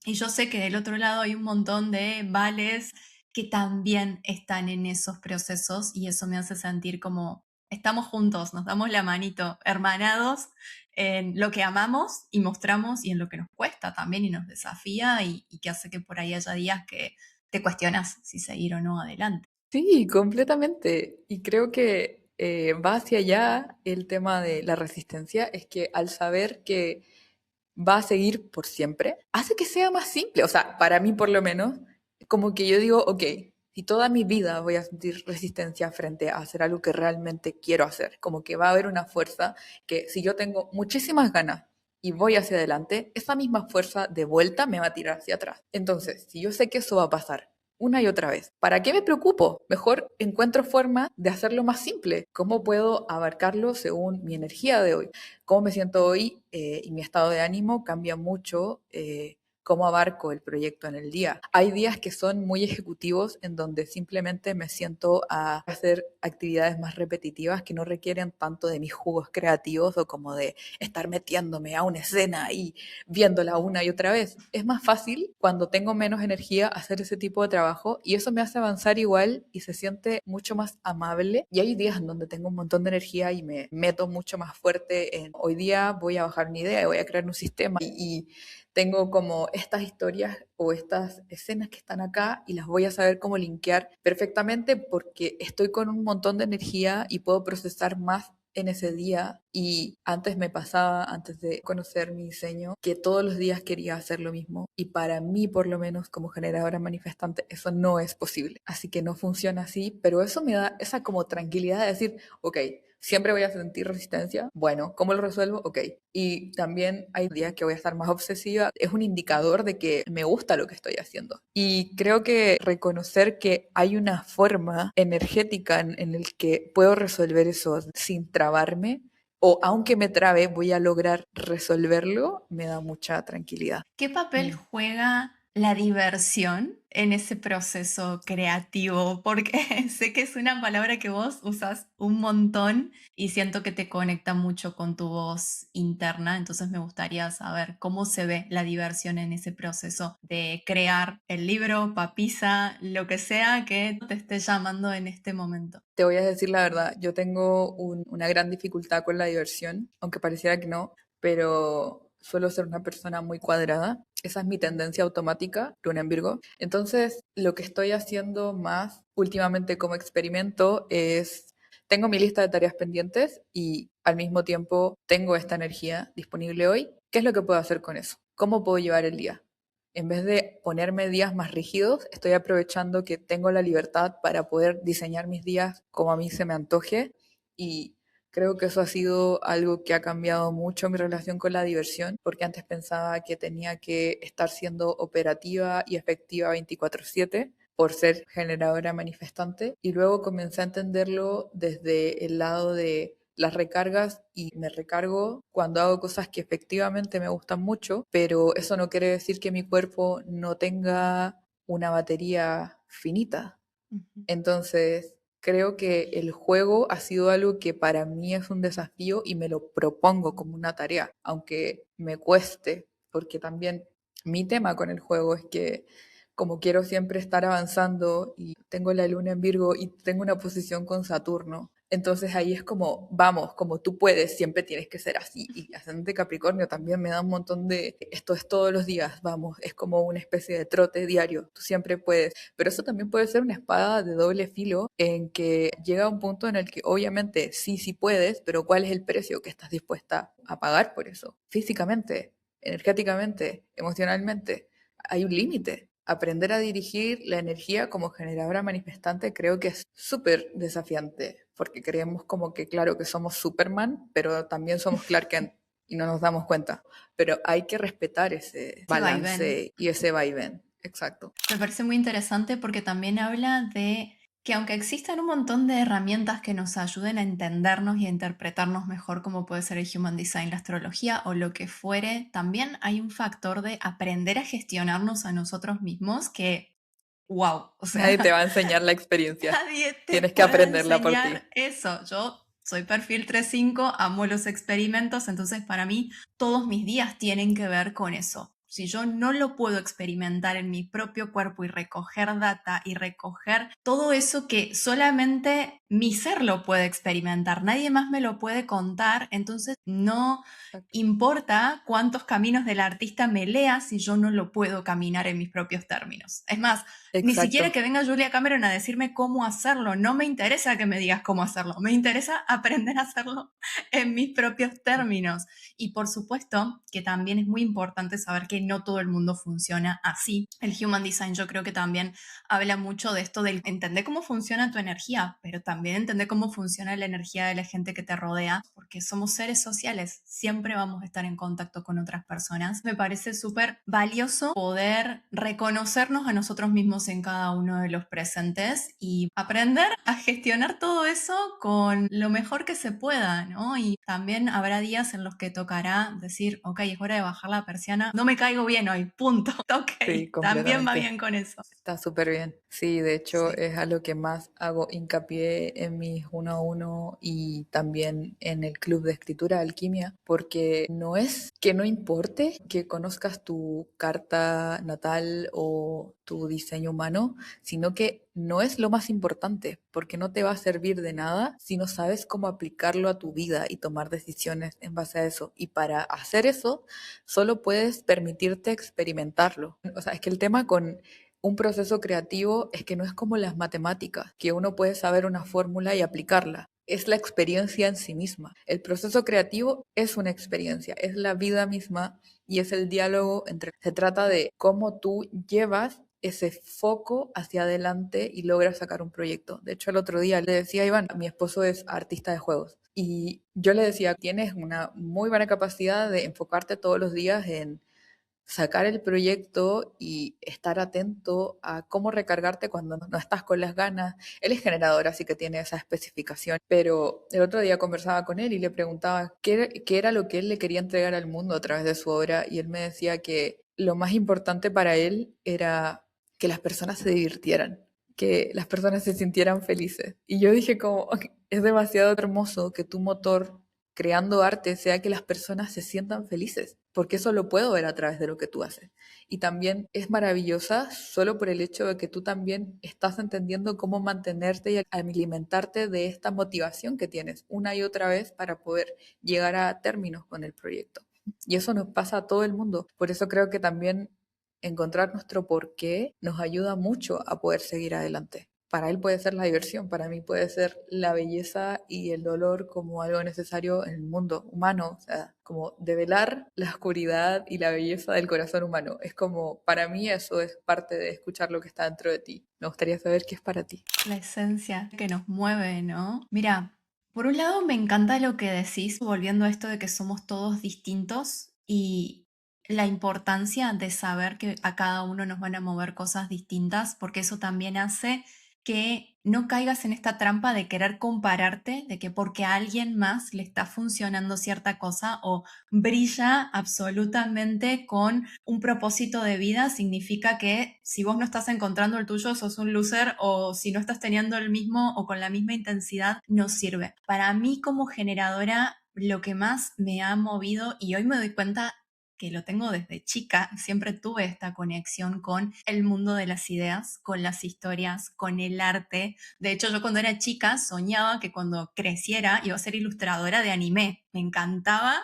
y yo sé que del otro lado hay un montón de vales que también están en esos procesos y eso me hace sentir como estamos juntos, nos damos la manito, hermanados en lo que amamos y mostramos y en lo que nos cuesta también y nos desafía y que hace que por ahí haya días que te cuestionas si seguir o no adelante. Sí, completamente. Y creo que va hacia allá el tema de la resistencia, es que al saber que va a seguir por siempre, hace que sea más simple. O sea, para mí por lo menos, como que yo digo, ok, si toda mi vida voy a sentir resistencia frente a hacer algo que realmente quiero hacer, como que va a haber una fuerza que si yo tengo muchísimas ganas y voy hacia adelante, esa misma fuerza de vuelta me va a tirar hacia atrás. Entonces, si yo sé que eso va a pasar una y otra vez, ¿para qué me preocupo? Mejor encuentro forma de hacerlo más simple. ¿Cómo puedo abarcarlo según mi energía de hoy? Cómo me siento hoy y mi estado de ánimo cambia mucho cómo abarco el proyecto en el día. Hay días que son muy ejecutivos en donde simplemente me siento a hacer actividades más repetitivas que no requieren tanto de mis jugos creativos o como de estar metiéndome a una escena y viéndola una y otra vez. Es más fácil cuando tengo menos energía hacer ese tipo de trabajo y eso me hace avanzar igual y se siente mucho más amable. Y hay días en donde tengo un montón de energía y me meto mucho más fuerte en hoy día voy a bajar una idea, voy a crear un sistema y tengo como estas historias o estas escenas que están acá y las voy a saber cómo linkear perfectamente porque estoy con un montón de energía y puedo procesar más en ese día. Y antes me pasaba, antes de conocer mi diseño, que todos los días quería hacer lo mismo y para mí por lo menos como generadora manifestante eso no es posible, así que no funciona así, pero eso me da esa como tranquilidad de decir, ok, siempre voy a sentir resistencia. Bueno, ¿cómo lo resuelvo? Ok. Y también hay días que voy a estar más obsesiva. Es un indicador de que me gusta lo que estoy haciendo. Y creo que reconocer que hay una forma energética en el que puedo resolver eso sin trabarme, o aunque me trabe, voy a lograr resolverlo, me da mucha tranquilidad. ¿Qué papel Mm. juega la diversión en ese proceso creativo? Porque sé que es una palabra que vos usas un montón y siento que te conecta mucho con tu voz interna, entonces me gustaría saber cómo se ve la diversión en ese proceso de crear el libro, papisa, lo que sea que te esté llamando en este momento. Te voy a decir la verdad, yo tengo una gran dificultad con la diversión, aunque pareciera que no, pero suelo ser una persona muy cuadrada. Esa es mi tendencia automática, luna en Virgo. Entonces, lo que estoy haciendo más últimamente como experimento es, tengo mi lista de tareas pendientes y al mismo tiempo tengo esta energía disponible hoy. ¿Qué es lo que puedo hacer con eso? ¿Cómo puedo llevar el día? En vez de ponerme días más rígidos, estoy aprovechando que tengo la libertad para poder diseñar mis días como a mí se me antoje y creo que eso ha sido algo que ha cambiado mucho mi relación con la diversión, porque antes pensaba que tenía que estar siendo operativa y efectiva 24/7 por ser generadora manifestante y luego comencé a entenderlo desde el lado de las recargas y me recargo cuando hago cosas que efectivamente me gustan mucho, pero eso no quiere decir que mi cuerpo no tenga una batería finita. Ujú. Entonces, creo que el juego ha sido algo que para mí es un desafío y me lo propongo como una tarea, aunque me cueste, porque también mi tema con el juego es que como quiero siempre estar avanzando y tengo la luna en Virgo y tengo una posición con Saturno, entonces ahí es como, vamos, como tú puedes, siempre tienes que ser así. Y ascendente Capricornio también me da un montón de, esto es todos los días, vamos, es como una especie de trote diario, tú siempre puedes. Pero eso también puede ser una espada de doble filo en que llega un punto en el que obviamente sí, sí puedes, pero ¿cuál es el precio que estás dispuesta a pagar por eso? Físicamente, energéticamente, emocionalmente, hay un límite. Aprender a dirigir la energía como generadora manifestante creo que es súper desafiante, porque creemos como que, claro, que somos Superman, pero también somos Clark Kent y no nos damos cuenta. Pero hay que respetar ese Ese vaivén. balance y ese vaivén. Exacto. Me parece muy interesante porque también habla de que aunque existan un montón de herramientas que nos ayuden a entendernos y a interpretarnos mejor, como puede ser el Human Design, la astrología o lo que fuere, también hay un factor de aprender a gestionarnos a nosotros mismos que, wow, o Nadie te sea, va a enseñar la experiencia. nadie te Tienes que puede aprenderla por ti. enseñar eso. Yo soy perfil 3-5, amo los experimentos, entonces para mí todos mis días tienen que ver con eso. Si yo no lo puedo experimentar en mi propio cuerpo y recoger data y recoger todo eso que solamente mi ser lo puede experimentar, nadie más me lo puede contar, entonces no Exacto. importa cuántos caminos del artista me lea si yo no lo puedo caminar en mis propios términos. Es más, ni siquiera Exacto. que venga Julia Cameron a decirme cómo hacerlo. No me interesa que me digas cómo hacerlo. Me interesa aprender a hacerlo en mis propios términos. Y por supuesto que también es muy importante saber que no todo el mundo funciona así. El Human Design yo creo que también habla mucho de esto del entender cómo funciona tu energía, pero también entender cómo funciona la energía de la gente que te rodea, porque somos seres sociales. Siempre vamos a estar en contacto con otras personas. Me parece súper valioso poder reconocernos a nosotros mismos en cada uno de los presentes y aprender a gestionar todo eso con lo mejor que se pueda, ¿no? Y también habrá días en los que tocará decir, ok, es hora de bajar la persiana, no me caigo bien hoy, punto. Ok, Sí, también va completamente. bien con eso. Está súper bien. Sí, de hecho Sí. es a lo que más hago hincapié en mis 1 a 1 y también en el club de escritura Alquimia, porque no es que no importe que conozcas tu carta natal o tu diseño humano, sino que no es lo más importante, porque no te va a servir de nada si no sabes cómo aplicarlo a tu vida y tomar decisiones en base a eso. Y para hacer eso, solo puedes permitirte experimentarlo. O sea, es que el tema con un proceso creativo es que no es como las matemáticas, que uno puede saber una fórmula y aplicarla. Es la experiencia en sí misma. El proceso creativo es una experiencia, es la vida misma y es el diálogo entre... Se trata de cómo tú llevas ese foco hacia adelante y logras sacar un proyecto. De hecho, el otro día le decía a Iván, mi esposo es artista de juegos, y yo le decía, tienes una muy buena capacidad de enfocarte todos los días en sacar el proyecto y estar atento a cómo recargarte cuando no estás con las ganas. Él es generador, así que tiene esa especificación, pero el otro día conversaba con él y le preguntaba qué era lo que él le quería entregar al mundo a través de su obra y él me decía que lo más importante para él era que las personas se divirtieran, que las personas se sintieran felices. Y yo dije como, "Ok, es demasiado hermoso que tu motor creando arte sea que las personas se sientan felices, porque eso lo puedo ver a través de lo que tú haces. Y también es maravillosa solo por el hecho de que tú también estás entendiendo cómo mantenerte y alimentarte de esta motivación que tienes una y otra vez para poder llegar a términos con el proyecto. Y eso nos pasa a todo el mundo. Por eso creo que también encontrar nuestro porqué nos ayuda mucho a poder seguir adelante. Para él puede ser la diversión, para mí puede ser la belleza y el dolor como algo necesario en el mundo humano, o sea, como develar la oscuridad y la belleza del corazón humano. Es como, para mí eso es parte de escuchar lo que está dentro de ti. Me gustaría saber qué es para ti. La esencia que nos mueve, ¿no? Mira, por un lado me encanta lo que decís, volviendo a esto de que somos todos distintos y la importancia de saber que a cada uno nos van a mover cosas distintas, porque eso también hace que no caigas en esta trampa de querer compararte, de que porque a alguien más le está funcionando cierta cosa o brilla absolutamente con un propósito de vida, significa que si vos no estás encontrando el tuyo, sos un loser, o si no estás teniendo el mismo o con la misma intensidad, no sirve. Para mí como generadora, lo que más me ha movido, y hoy me doy cuenta que lo tengo desde chica, siempre tuve esta conexión con el mundo de las ideas, con las historias, con el arte. De hecho, yo cuando era chica soñaba que cuando creciera iba a ser ilustradora de anime. Me encantaba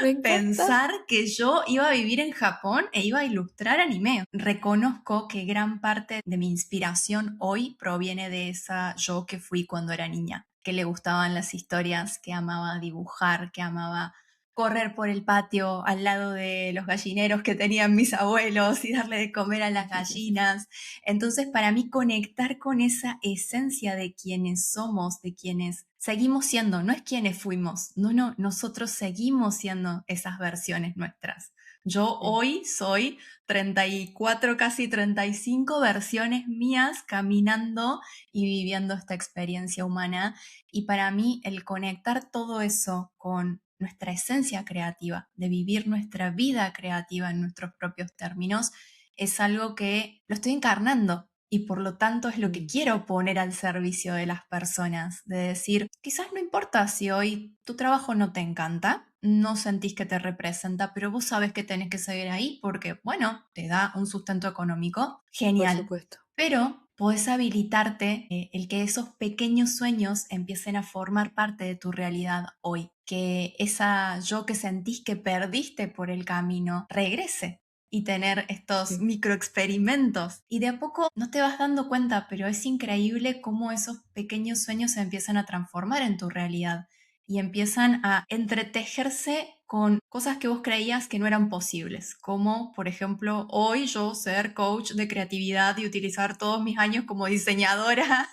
Me encanta. pensar que yo iba a vivir en Japón e iba a ilustrar anime. Reconozco que gran parte de mi inspiración hoy proviene de esa yo que fui cuando era niña, que le gustaban las historias, que amaba dibujar, que amaba correr por el patio al lado de los gallineros que tenían mis abuelos y darle de comer a las gallinas. Entonces, para mí, conectar con esa esencia de quienes somos, de quienes seguimos siendo, no es quienes fuimos, no, nosotros seguimos siendo esas versiones nuestras. Yo Sí. hoy soy 34, casi 35 versiones mías caminando y viviendo esta experiencia humana. Y para mí el conectar todo eso con nuestra esencia creativa, de vivir nuestra vida creativa en nuestros propios términos, es algo que lo estoy encarnando y por lo tanto es lo que Mm, quiero poner al servicio de las personas, de decir, quizás no importa si hoy tu trabajo no te encanta, no sentís que te representa, pero vos sabes que tenés que seguir ahí porque, bueno, te da un sustento económico, por genial, supuesto. pero podés habilitarte el que esos pequeños sueños empiecen a formar parte de tu realidad hoy, que esa yo que sentís que perdiste por el camino regrese y tener estos Sí. microexperimentos. Y de a poco no te vas dando cuenta, pero es increíble cómo esos pequeños sueños se empiezan a transformar en tu realidad y empiezan a entretejerse con cosas que vos creías que no eran posibles, como por ejemplo hoy yo ser coach de creatividad y utilizar todos mis años como diseñadora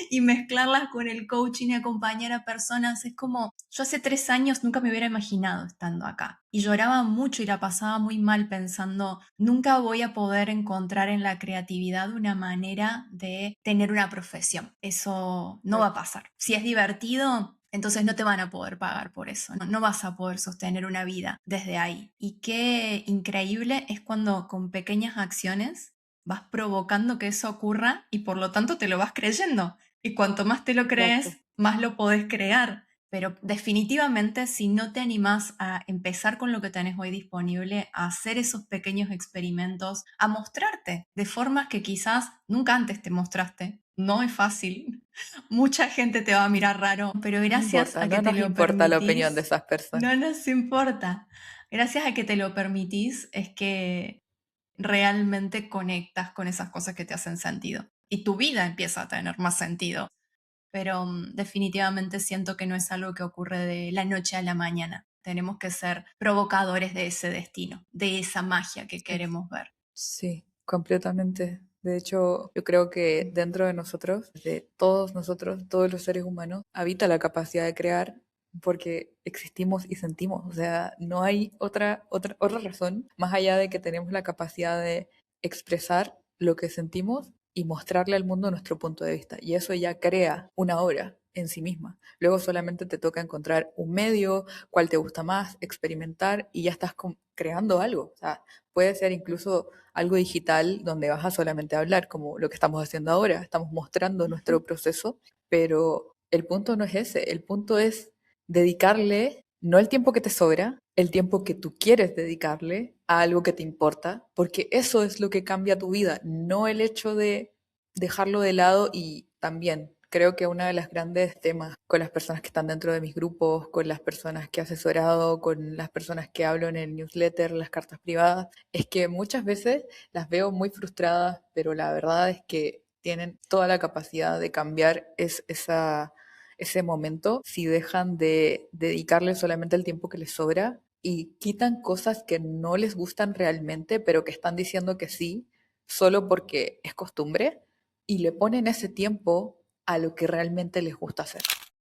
y mezclarlas con el coaching y acompañar a personas. Es como, yo hace 3 años nunca me hubiera imaginado estando acá. Y lloraba mucho y la pasaba muy mal pensando, nunca voy a poder encontrar en la creatividad una manera de tener una profesión. Eso no va a Exacto. pasar. Si es divertido, entonces no te van a poder pagar por eso, no vas a poder sostener una vida desde ahí. Y qué increíble es cuando con pequeñas acciones vas provocando que eso ocurra y por lo tanto te lo vas creyendo. Y cuanto más te lo Exacto. crees, más lo podés crear. Pero definitivamente si no te animás a empezar con lo que tenés hoy disponible, a hacer esos pequeños experimentos, a mostrarte de formas que quizás nunca antes te mostraste. No es fácil. Mucha gente te va a mirar raro, pero No gracias importa, a que no te nos lo importa la opinión de permitís, esas no personas. nos importa. Gracias a que te lo permitís es que realmente conectas con esas cosas que te hacen sentido. Y tu vida empieza a tener más sentido. Pero definitivamente siento que no es algo que ocurre de la noche a la mañana. Tenemos que ser provocadores de ese destino, de esa magia que Sí. queremos ver. Sí, completamente. De hecho, yo creo que dentro de nosotros, de todos nosotros, todos los seres humanos, habita la capacidad de crear porque existimos y sentimos. O sea, no hay otra razón más allá de que tenemos la capacidad de expresar lo que sentimos y mostrarle al mundo nuestro punto de vista. Y eso ya crea una obra. en sí misma. Luego solamente te toca encontrar un medio, cuál te gusta más, experimentar y ya estás creando algo. O sea, puede ser incluso algo digital donde vas a solamente hablar, como lo que estamos haciendo ahora. Estamos mostrando nuestro proceso, pero el punto no es ese. El punto es dedicarle no el tiempo que te sobra, el tiempo que tú quieres dedicarle a algo que te importa, porque eso es lo que cambia tu vida, no el hecho de dejarlo de lado. Y también creo que uno de los grandes temas con las personas que están dentro de mis grupos, con las personas que he asesorado, con las personas que hablo en el newsletter, las cartas privadas, es que muchas veces las veo muy frustradas, pero la verdad es que tienen toda la capacidad de cambiar ese momento si dejan de dedicarle solamente el tiempo que les sobra y quitan cosas que no les gustan realmente, pero que están diciendo que sí, solo porque es costumbre, y le ponen ese tiempo a lo que realmente les gusta hacer.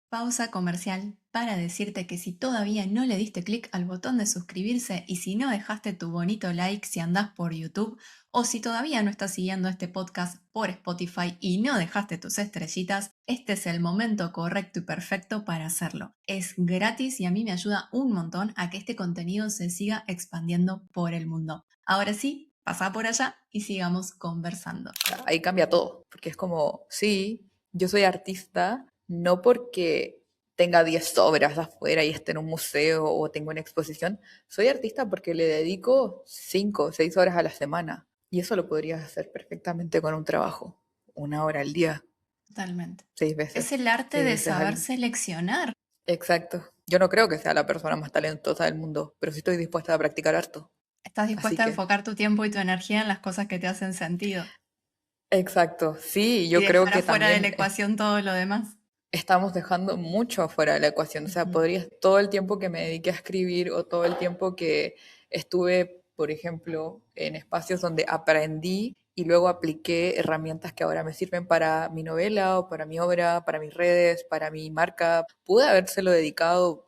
Pausa comercial para decirte que si todavía no le diste clic al botón de suscribirse y si no dejaste tu bonito like si andás por YouTube o si todavía no estás siguiendo este podcast por Spotify y no dejaste tus estrellitas, este es el momento correcto y perfecto para hacerlo. Es gratis y a mí me ayuda un montón a que este contenido se siga expandiendo por el mundo. Ahora sí, pasa por allá y sigamos conversando. Ahí cambia todo, porque es como, sí, yo soy artista, no porque tenga 10 obras afuera y esté en un museo o tengo una exposición, soy artista porque le dedico 5 o 6 horas a la semana. Y eso lo podrías hacer perfectamente con un trabajo, 1 hora al día, Totalmente. 6 Es veces, el arte 6 de veces saber al... seleccionar. Exacto. Yo no creo que sea la persona más talentosa del mundo, pero sí estoy dispuesta a practicar harto. Estás Así dispuesta a que, enfocar tu tiempo y tu energía en las cosas que te hacen sentido exacto. Sí, y yo creo dejar que afuera de la también ecuación todo lo demás. estamos dejando mucho afuera de la ecuación. O sea, Ujú. podría todo el tiempo que me dediqué a escribir o todo el tiempo que estuve, por ejemplo, en espacios donde aprendí y luego apliqué herramientas que ahora me sirven para mi novela o para mi obra, para mis redes, para mi marca, pude habérselo dedicado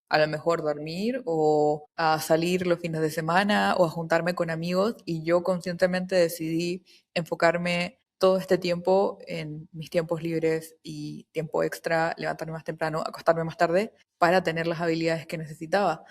a lo mejor dormir o a salir los fines de semana o a juntarme con amigos, y yo conscientemente decidí enfocarme todo este tiempo en mis tiempos libres y tiempo extra, levantarme más temprano, acostarme más tarde para tener las habilidades que necesitaba.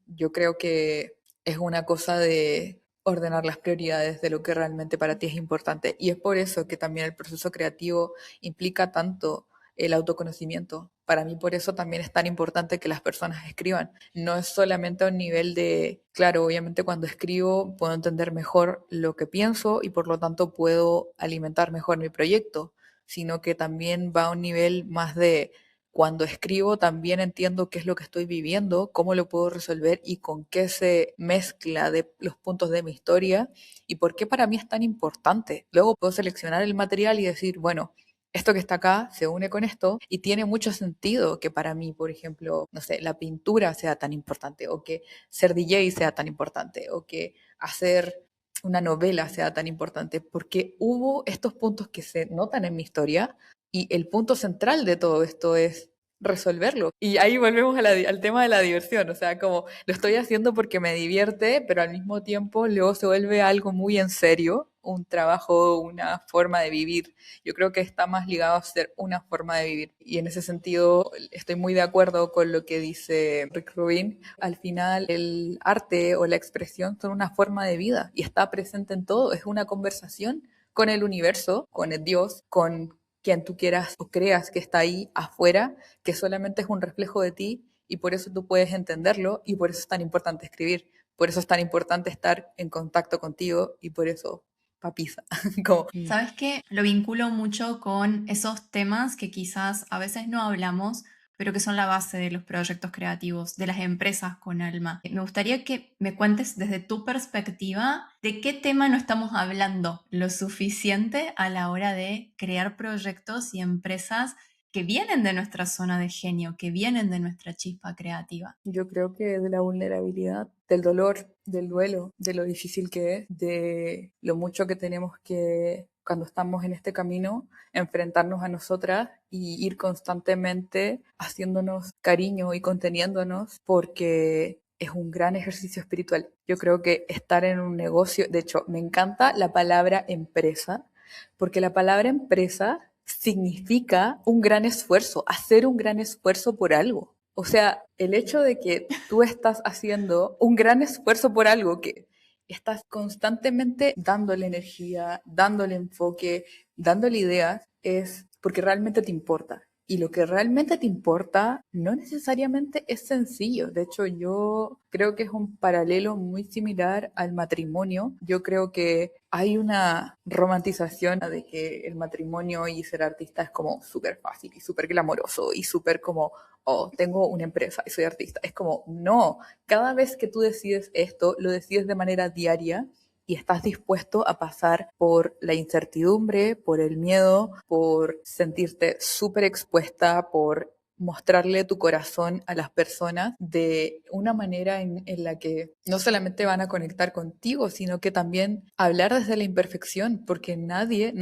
Yo creo que es una cosa de ordenar las prioridades de lo que realmente para ti es importante, y es por eso que también el proceso creativo implica tanto el autoconocimiento. Para mí por eso también es tan importante que las personas escriban. No es solamente a un nivel de, claro, obviamente cuando escribo puedo entender mejor lo que pienso y por lo tanto puedo alimentar mejor mi proyecto, sino que también va a un nivel más de cuando escribo también entiendo qué es lo que estoy viviendo, cómo lo puedo resolver y con qué se mezcla de los puntos de mi historia y por qué para mí es tan importante. Luego puedo seleccionar el material y decir, bueno, esto que está acá se une con esto y tiene mucho sentido que para mí, por ejemplo, no sé, la pintura sea tan importante o que ser DJ sea tan importante o que hacer una novela sea tan importante, porque hubo estos puntos que se notan en mi historia y el punto central de todo esto es resolverlo. Y ahí volvemos a al tema de la diversión, o sea, como lo estoy haciendo porque me divierte, pero al mismo tiempo luego se vuelve algo muy en serio, un trabajo, una forma de vivir. Yo creo que está más ligado a ser una forma de vivir. Y en ese sentido estoy muy de acuerdo con lo que dice Rick Rubin. Al final el arte o la expresión son una forma de vida y está presente en todo. Es una conversación con el universo, con el Dios, con quien tú quieras o creas que está ahí afuera, que solamente es un reflejo de ti y por eso tú puedes entenderlo y por eso es tan importante escribir, por eso es tan importante estar en contacto contigo y por eso papiza. Como, ¿Sabes qué? Lo vinculo mucho con esos temas que quizás a veces no hablamos, pero que son la base de los proyectos creativos, de las empresas con alma. Me gustaría que me cuentes desde tu perspectiva de qué tema no estamos hablando lo suficiente a la hora de crear proyectos y empresas que vienen de nuestra zona de genio, que vienen de nuestra chispa creativa. yo creo que de la vulnerabilidad, del dolor, del duelo, de lo difícil que es, de lo mucho que tenemos que, cuando estamos en este camino, enfrentarnos a nosotras y ir constantemente haciéndonos cariño y conteniéndonos, porque es un gran ejercicio espiritual. Yo creo que estar en un negocio, de hecho, me encanta la palabra empresa, porque la palabra empresa significa un gran esfuerzo, hacer un gran esfuerzo por algo. O sea, el hecho de que tú estás haciendo un gran esfuerzo por algo que estás constantemente dándole energía, dándole enfoque, dándole ideas, es porque realmente te importa. Y lo que realmente te importa no necesariamente es sencillo. De hecho, yo creo que es un paralelo muy similar al matrimonio. Yo creo que hay una romantización de que el matrimonio y ser artista es como súper fácil y súper glamoroso y súper como, oh, tengo una empresa y soy artista. Es como, no, cada vez que tú decides esto, lo decides de manera diaria y estás dispuesto a pasar por la incertidumbre, por el miedo, por sentirte súper expuesta, por mostrarle tu corazón a las personas de una manera en la que no solamente van a conectar contigo, sino que también hablar desde la imperfección, porque nadie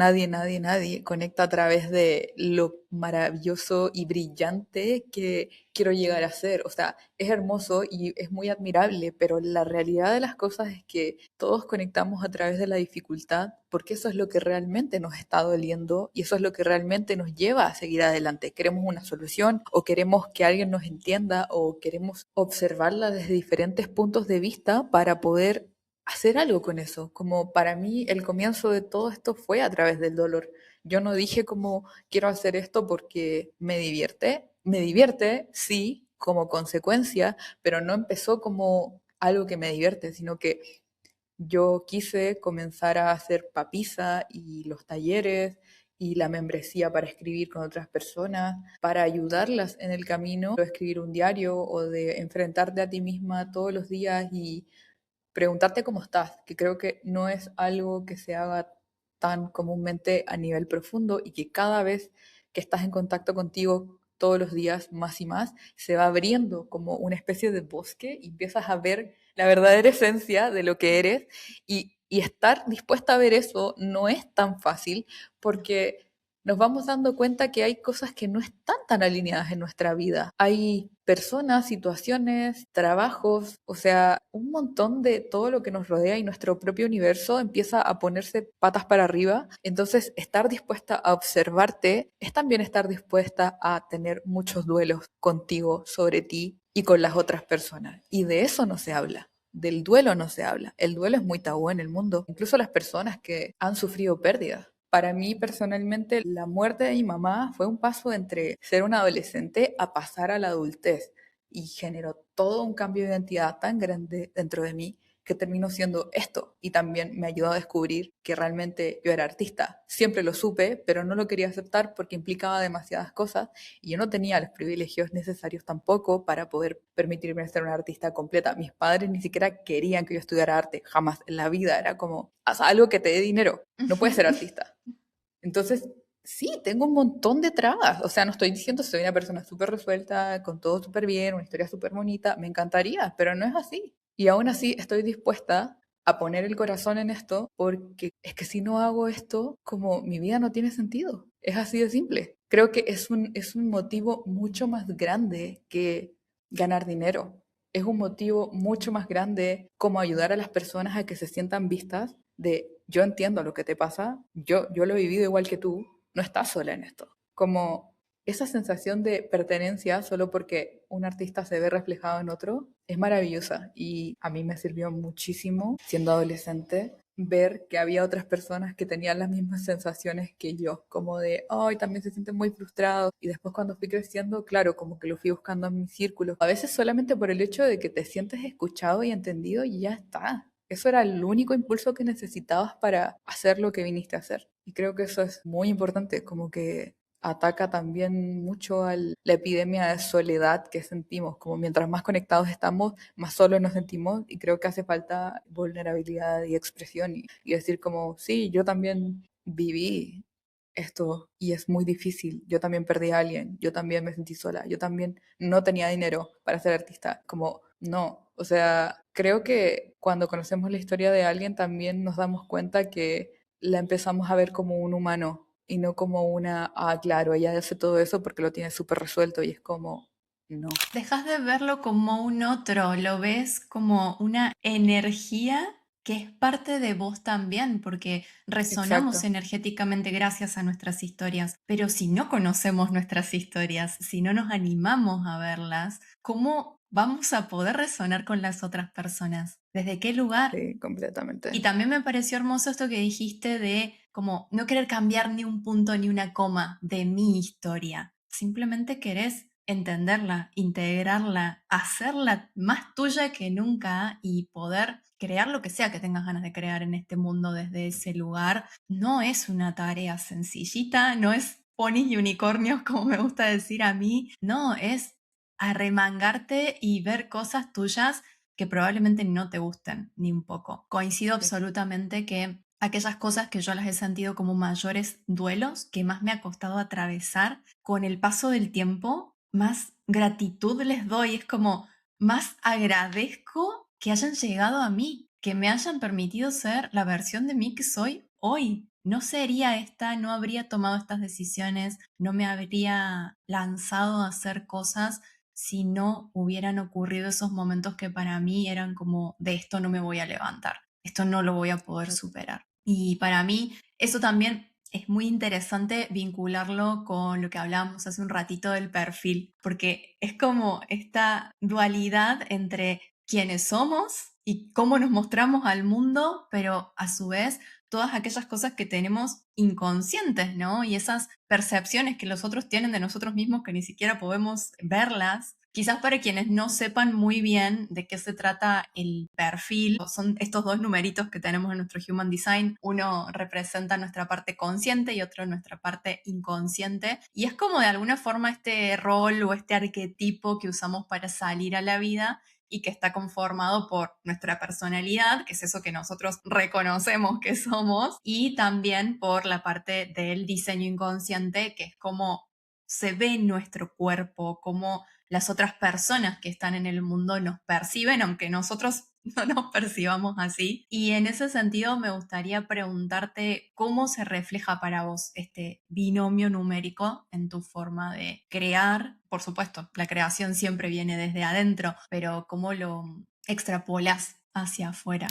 conecta a través de lo maravilloso y brillante que quiero llegar a ser. O sea, es hermoso y es muy admirable, pero la realidad de las cosas es que todos conectamos a través de la dificultad, porque eso es lo que realmente nos está doliendo y eso es lo que realmente nos lleva a seguir adelante. Queremos una solución o queremos que alguien nos entienda o queremos observarla desde diferentes puntos de vista para poder hacer algo con eso. Como para mí el comienzo de todo esto fue a través del dolor. Yo no dije como quiero hacer esto porque me divierte. Me divierte, sí, como consecuencia, pero no empezó como algo que me divierte, sino que yo quise comenzar a hacer papisa y los talleres y la membresía para escribir con otras personas, para ayudarlas en el camino, de escribir un diario o de enfrentarte a ti misma todos los días y preguntarte cómo estás, que creo que no es algo que se haga tan comúnmente a nivel profundo y que cada vez que estás en contacto contigo todos los días más y más, se va abriendo como una especie de bosque y empiezas a ver la verdadera esencia de lo que eres y estar dispuesta a ver eso no es tan fácil porque nos vamos dando cuenta que hay cosas que no están tan alineadas en nuestra vida. Hay personas, situaciones, trabajos, o sea, un montón de todo lo que nos rodea y nuestro propio universo empieza a ponerse patas para arriba. Entonces, estar dispuesta a observarte es también estar dispuesta a tener muchos duelos contigo, sobre ti y con las otras personas. Y de eso no se habla. Del duelo no se habla. El duelo es muy tabú en el mundo. Incluso las personas que han sufrido pérdidas. Para mí personalmente, la muerte de mi mamá fue un paso entre ser una adolescente a pasar a la adultez y generó todo un cambio de identidad tan grande dentro de mí que terminó siendo esto y también me ayudó a descubrir que realmente yo era artista. Siempre lo supe, pero no lo quería aceptar porque implicaba demasiadas cosas y yo no tenía los privilegios necesarios tampoco para poder permitirme ser una artista completa. Mis padres ni siquiera querían que yo estudiara arte, jamás en la vida. Era como, haz algo que te dé dinero, no puedes ser artista. Entonces, sí, tengo un montón de trabas. O sea, no estoy diciendo soy una persona súper resuelta, con todo súper bien, una historia súper bonita. Me encantaría, pero no es así. Y aún así estoy dispuesta a poner el corazón en esto porque es que si no hago esto, como mi vida no tiene sentido. Es así de simple. Creo que es un motivo mucho más grande que ganar dinero. Es un motivo mucho más grande como ayudar a las personas a que se sientan vistas de yo entiendo lo que te pasa, yo lo he vivido igual que tú, no estás sola en esto. Como esa sensación de pertenencia solo porque un artista se ve reflejado en otro es maravillosa y a mí me sirvió muchísimo siendo adolescente ver que había otras personas que tenían las mismas sensaciones que yo, como de, ay, también se sienten muy frustrados. Y después cuando fui creciendo, claro, como que lo fui buscando en mi círculo. A veces solamente por el hecho de que te sientes escuchado y entendido y ya está. Eso era el único impulso que necesitabas para hacer lo que viniste a hacer. Y creo que eso es muy importante, como que ataca también mucho a la epidemia de soledad que sentimos, como mientras más conectados estamos, más solos nos sentimos y creo que hace falta vulnerabilidad y expresión y decir como, sí, yo también viví esto y es muy difícil, yo también perdí a alguien, yo también me sentí sola, yo también no tenía dinero para ser artista, como, no, o sea, creo que cuando conocemos la historia de alguien también nos damos cuenta que la empezamos a ver como un humano y no como una, ah, claro, ella hace todo eso porque lo tiene súper resuelto y es como, no. Dejas de verlo como un otro, lo ves como una energía que es parte de vos también, porque resonamos Exacto, energéticamente gracias a nuestras historias. Pero si no conocemos nuestras historias, si no nos animamos a verlas, ¿cómo vamos a poder resonar con las otras personas? ¿Desde qué lugar? sí, Y completamente. también me pareció hermoso esto que dijiste de como no querer cambiar ni un punto ni una coma de mi historia. Simplemente querés entenderla, integrarla, hacerla más tuya que nunca y poder crear lo que sea que tengas ganas de crear en este mundo desde ese lugar. No es una tarea sencillita, no es ponis y unicornios como me gusta decir a mí, no, es arremangarte y ver cosas tuyas que probablemente no te gusten ni un poco. Coincido Sí. absolutamente que aquellas cosas que yo las he sentido como mayores duelos, que más me ha costado atravesar, con el paso del tiempo, más gratitud les doy. Es como más agradezco que hayan llegado a mí, que me hayan permitido ser la versión de mí que soy hoy. No sería esta, no habría tomado estas decisiones, no me habría lanzado a hacer cosas si no hubieran ocurrido esos momentos que para mí eran como de esto no me voy a levantar, esto no lo voy a poder superar. Y para mí eso también es muy interesante vincularlo con lo que hablábamos hace un ratito del perfil, porque es como esta dualidad entre quiénes somos y cómo nos mostramos al mundo, pero a su vez todas aquellas cosas que tenemos inconscientes, ¿no? Y esas percepciones que los otros tienen de nosotros mismos que ni siquiera podemos verlas. Quizás para quienes no sepan muy bien de qué se trata el perfil, son estos dos numeritos que tenemos en nuestro Human Design. Uno representa nuestra parte consciente y otro nuestra parte inconsciente. Y es como de alguna forma este rol o este arquetipo que usamos para salir a la vida y que está conformado por nuestra personalidad, que es eso que nosotros reconocemos que somos, y también por la parte del diseño inconsciente, que es cómo se ve nuestro cuerpo, cómo las otras personas que están en el mundo nos perciben, aunque nosotros no nos percibamos así. Y en ese sentido me gustaría preguntarte cómo se refleja para vos este binomio numérico en tu forma de crear. Por supuesto, la creación siempre viene desde adentro, pero cómo lo extrapolas hacia afuera.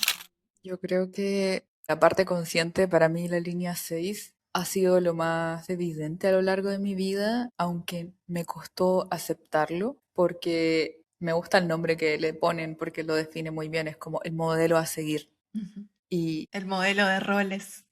Yo creo que la parte consciente para mí, la línea 6 ha sido lo más evidente a lo largo de mi vida, aunque me costó aceptarlo, porque me gusta el nombre que le ponen, porque lo define muy bien, es como el modelo a seguir. Ujú. Y El modelo de roles.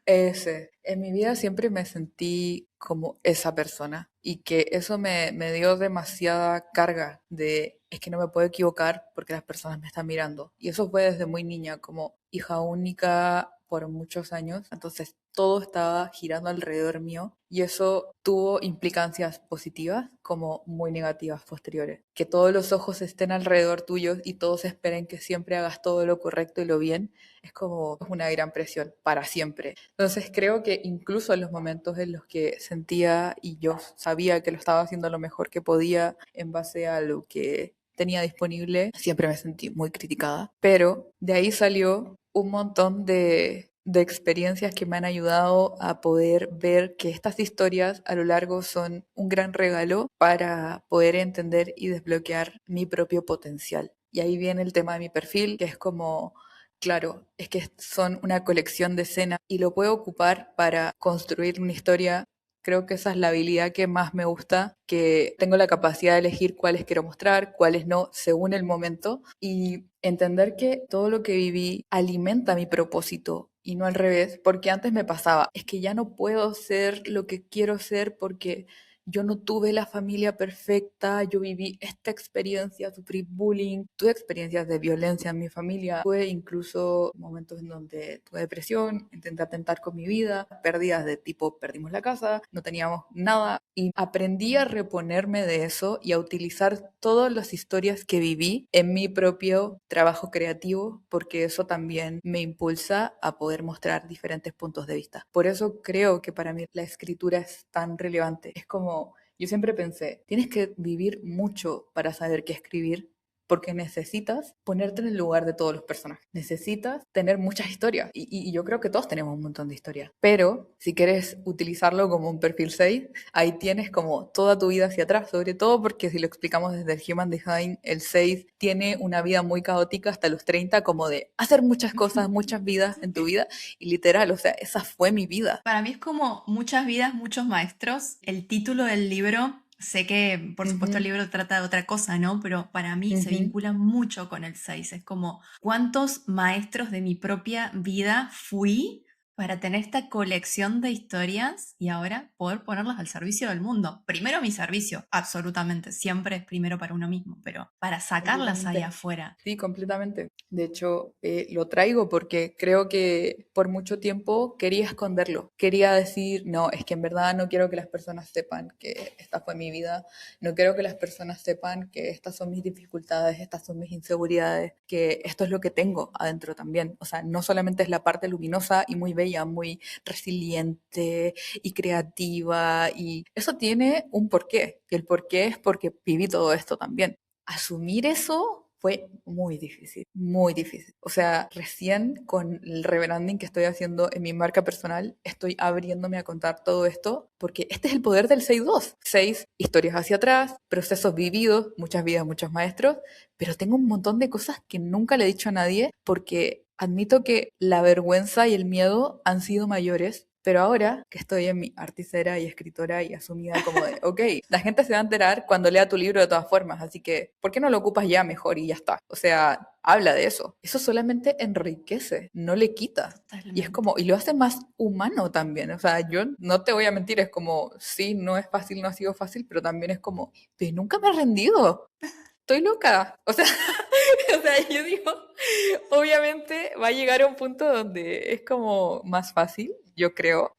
en mi vida siempre me sentí como esa persona y que eso me dio demasiada carga de, es que no me puedo equivocar porque las personas me están mirando. Y eso fue desde muy niña, como hija única por muchos años. Entonces todo estaba girando alrededor mío y eso tuvo implicancias positivas como muy negativas posteriores. Que todos los ojos estén alrededor tuyo y todos esperen que siempre hagas todo lo correcto y lo bien, es como una gran presión para siempre. Entonces creo que incluso en los momentos en los que sentía y yo sabía que lo estaba haciendo lo mejor que podía en base a lo que tenía disponible, siempre me sentí muy criticada. Pero de ahí salió un montón de experiencias que me han ayudado a poder ver que estas historias a lo largo son un gran regalo para poder entender y desbloquear mi propio potencial. Y ahí viene el tema de mi perfil, que es como claro, es que son una colección de escenas y lo puedo ocupar para construir una historia. Creo que esa es la habilidad que más me gusta, que tengo la capacidad de elegir cuáles quiero mostrar, cuáles no, según el momento, y entender que todo lo que viví alimenta mi propósito y no al revés, porque antes me pasaba, es que ya no puedo ser lo que quiero ser porque yo no tuve la familia perfecta, yo viví esta experiencia, sufrí bullying, tuve experiencias de violencia en mi familia, tuve incluso momentos en donde tuve depresión, intenté atentar con mi vida, pérdidas de tipo perdimos la casa, no teníamos nada y aprendí a reponerme de eso y a utilizar todas las historias que viví en mi propio trabajo creativo porque eso también me impulsa a poder mostrar diferentes puntos de vista. Por eso creo que para mí la escritura es tan relevante. Es como yo siempre pensé, tienes que vivir mucho para saber qué escribir, porque necesitas ponerte en el lugar de todos los personajes. Necesitas tener muchas historias. Y yo creo que todos tenemos un montón de historias. Pero si quieres utilizarlo como un perfil 6, ahí tienes como toda tu vida hacia atrás, sobre todo porque si lo explicamos desde el Human Design, el 6 tiene una vida muy caótica hasta los 30, como de hacer muchas cosas, muchas vidas en tu vida. Y literal, o sea, esa fue mi vida. Para mí es como muchas vidas, muchos maestros. El título del libro, sé que por supuesto el Ujú, libro trata de otra cosa, ¿no? Pero para mí se ujú. vincula mucho con el 6. Es como cuántos maestros de mi propia vida fui para tener esta colección de historias y ahora poder ponerlas al servicio del mundo. Primero mi servicio, absolutamente. Siempre es primero para uno mismo, pero para sacarlas ahí Completamente. afuera. Sí, completamente. De hecho, lo traigo porque creo que por mucho tiempo quería esconderlo. Quería decir, no, es que en verdad no quiero que las personas sepan que esta fue mi vida. No quiero que las personas sepan que estas son mis dificultades, estas son mis inseguridades, que esto es lo que tengo adentro también. O sea, no solamente es la parte luminosa y muy bella, muy resiliente y creativa. Y eso tiene un porqué. Y el porqué es porque viví todo esto también. Asumir eso fue muy difícil, muy difícil. O sea, recién con el rebranding que estoy haciendo en mi marca personal, estoy abriéndome a contar todo esto, porque este es el poder del 6-2. 6 historias hacia atrás, procesos vividos, muchas vidas, muchos maestros, pero tengo un montón de cosas que nunca le he dicho a nadie porque admito que la vergüenza y el miedo han sido mayores, pero ahora que estoy en mi articera y escritora y asumida como de, ok, la gente se va a enterar cuando lea tu libro de todas formas, así que, ¿por qué no lo ocupas ya mejor y ya está? O sea, habla de eso. Eso solamente enriquece, no le quita. Y es Totalmente. como, y lo hace más humano también. O sea, yo no te voy a mentir, es como, sí, no es fácil, no ha sido fácil, pero también es como, pero nunca me he rendido. Estoy loca. O sea, o sea, yo digo, obviamente va a llegar a un punto donde es como más fácil, yo creo,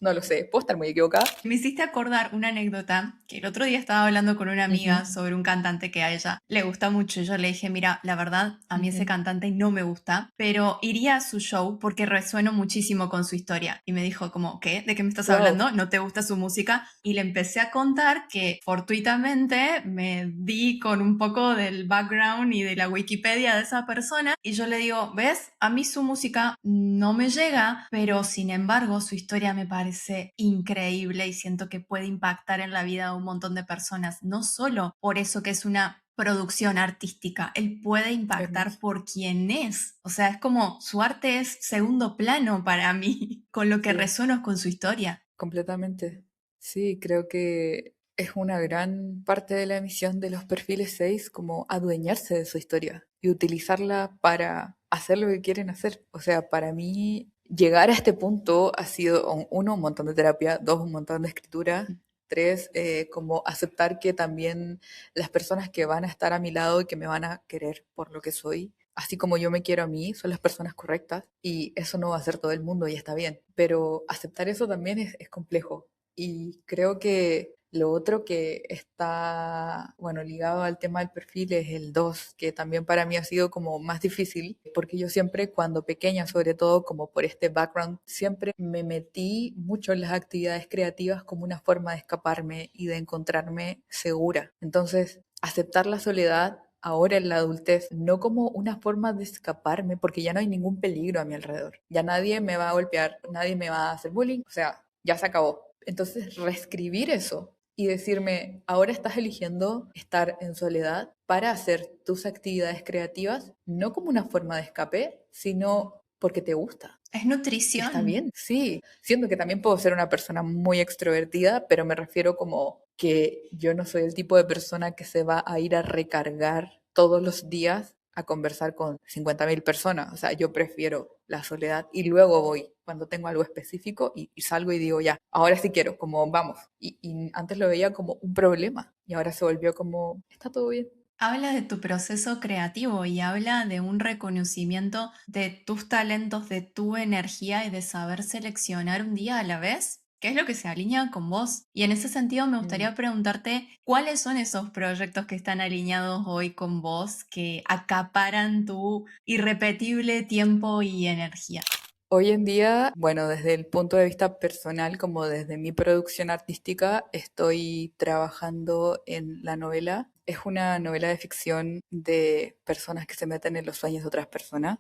no lo sé, puedo estar muy equivocada. Me hiciste acordar una anécdota que el otro día estaba hablando con una amiga Ujú, sobre un cantante que a ella le gusta mucho. Yo le dije, mira, la verdad, a mí ese ujú. cantante no me gusta, pero iría a su show porque resueno muchísimo con su historia. Y me dijo como, ¿qué? ¿De qué me estás Wow. hablando? ¿No te gusta su música? Y le empecé a contar que fortuitamente me di con un poco del background y de la Wikipedia de esa persona. Y yo le digo, ¿ves? A mí su música no me llega, pero sin embargo su historia me parece increíble y siento que puede impactar en la vida de un montón de personas, no solo por eso que es una producción artística, él puede impactar Hermoso. por quien es. O sea, es como su arte es segundo plano para mí, con lo que Sí, resueno es con su historia. completamente. Sí, creo que es una gran parte de la misión de los perfiles 6 como adueñarse de su historia y utilizarla para hacer lo que quieren hacer. O sea, para mí llegar a este punto ha sido, uno, un montón de terapia, dos, un montón de escritura, tres, como aceptar que también las personas que van a estar a mi lado y que me van a querer por lo que soy, así como yo me quiero a mí, son las personas correctas y eso no va a ser todo el mundo y está bien. Pero aceptar eso también es complejo. Y creo que lo otro que está, bueno, ligado al tema del perfil es el 2 que también para mí ha sido como más difícil, porque yo siempre cuando pequeña, sobre todo como por este background, siempre me metí mucho en las actividades creativas como una forma de escaparme y de encontrarme segura. Entonces, aceptar la soledad ahora en la adultez, no como una forma de escaparme, porque ya no hay ningún peligro a mi alrededor. Ya nadie me va a golpear, nadie me va a hacer bullying, o sea, ya se acabó. Entonces, reescribir eso y decirme, ahora estás eligiendo estar en soledad para hacer tus actividades creativas, no como una forma de escape, sino porque te gusta. Es Y está nutrición. bien, sí. Siendo que también puedo ser una persona muy extrovertida, pero me refiero como que yo no soy el tipo de persona que se va a ir a recargar todos los días a conversar con 50.000 personas. O sea, yo prefiero la soledad y luego voy cuando tengo algo específico y salgo y digo, ya, ahora sí quiero, como vamos. Y antes lo veía como un problema y ahora se volvió como, está todo bien. Habla de tu proceso creativo y habla de un reconocimiento de tus talentos, de tu energía y de saber seleccionar un día a la vez, que es lo que se alinea con vos. Y en ese sentido me Mm. gustaría preguntarte cuáles son esos proyectos que están alineados hoy con vos, que acaparan tu irrepetible tiempo y energía. Hoy en día, bueno, desde el punto de vista personal, como desde mi producción artística, estoy trabajando en la novela Es una novela de ficción de personas que se meten en los sueños de otras personas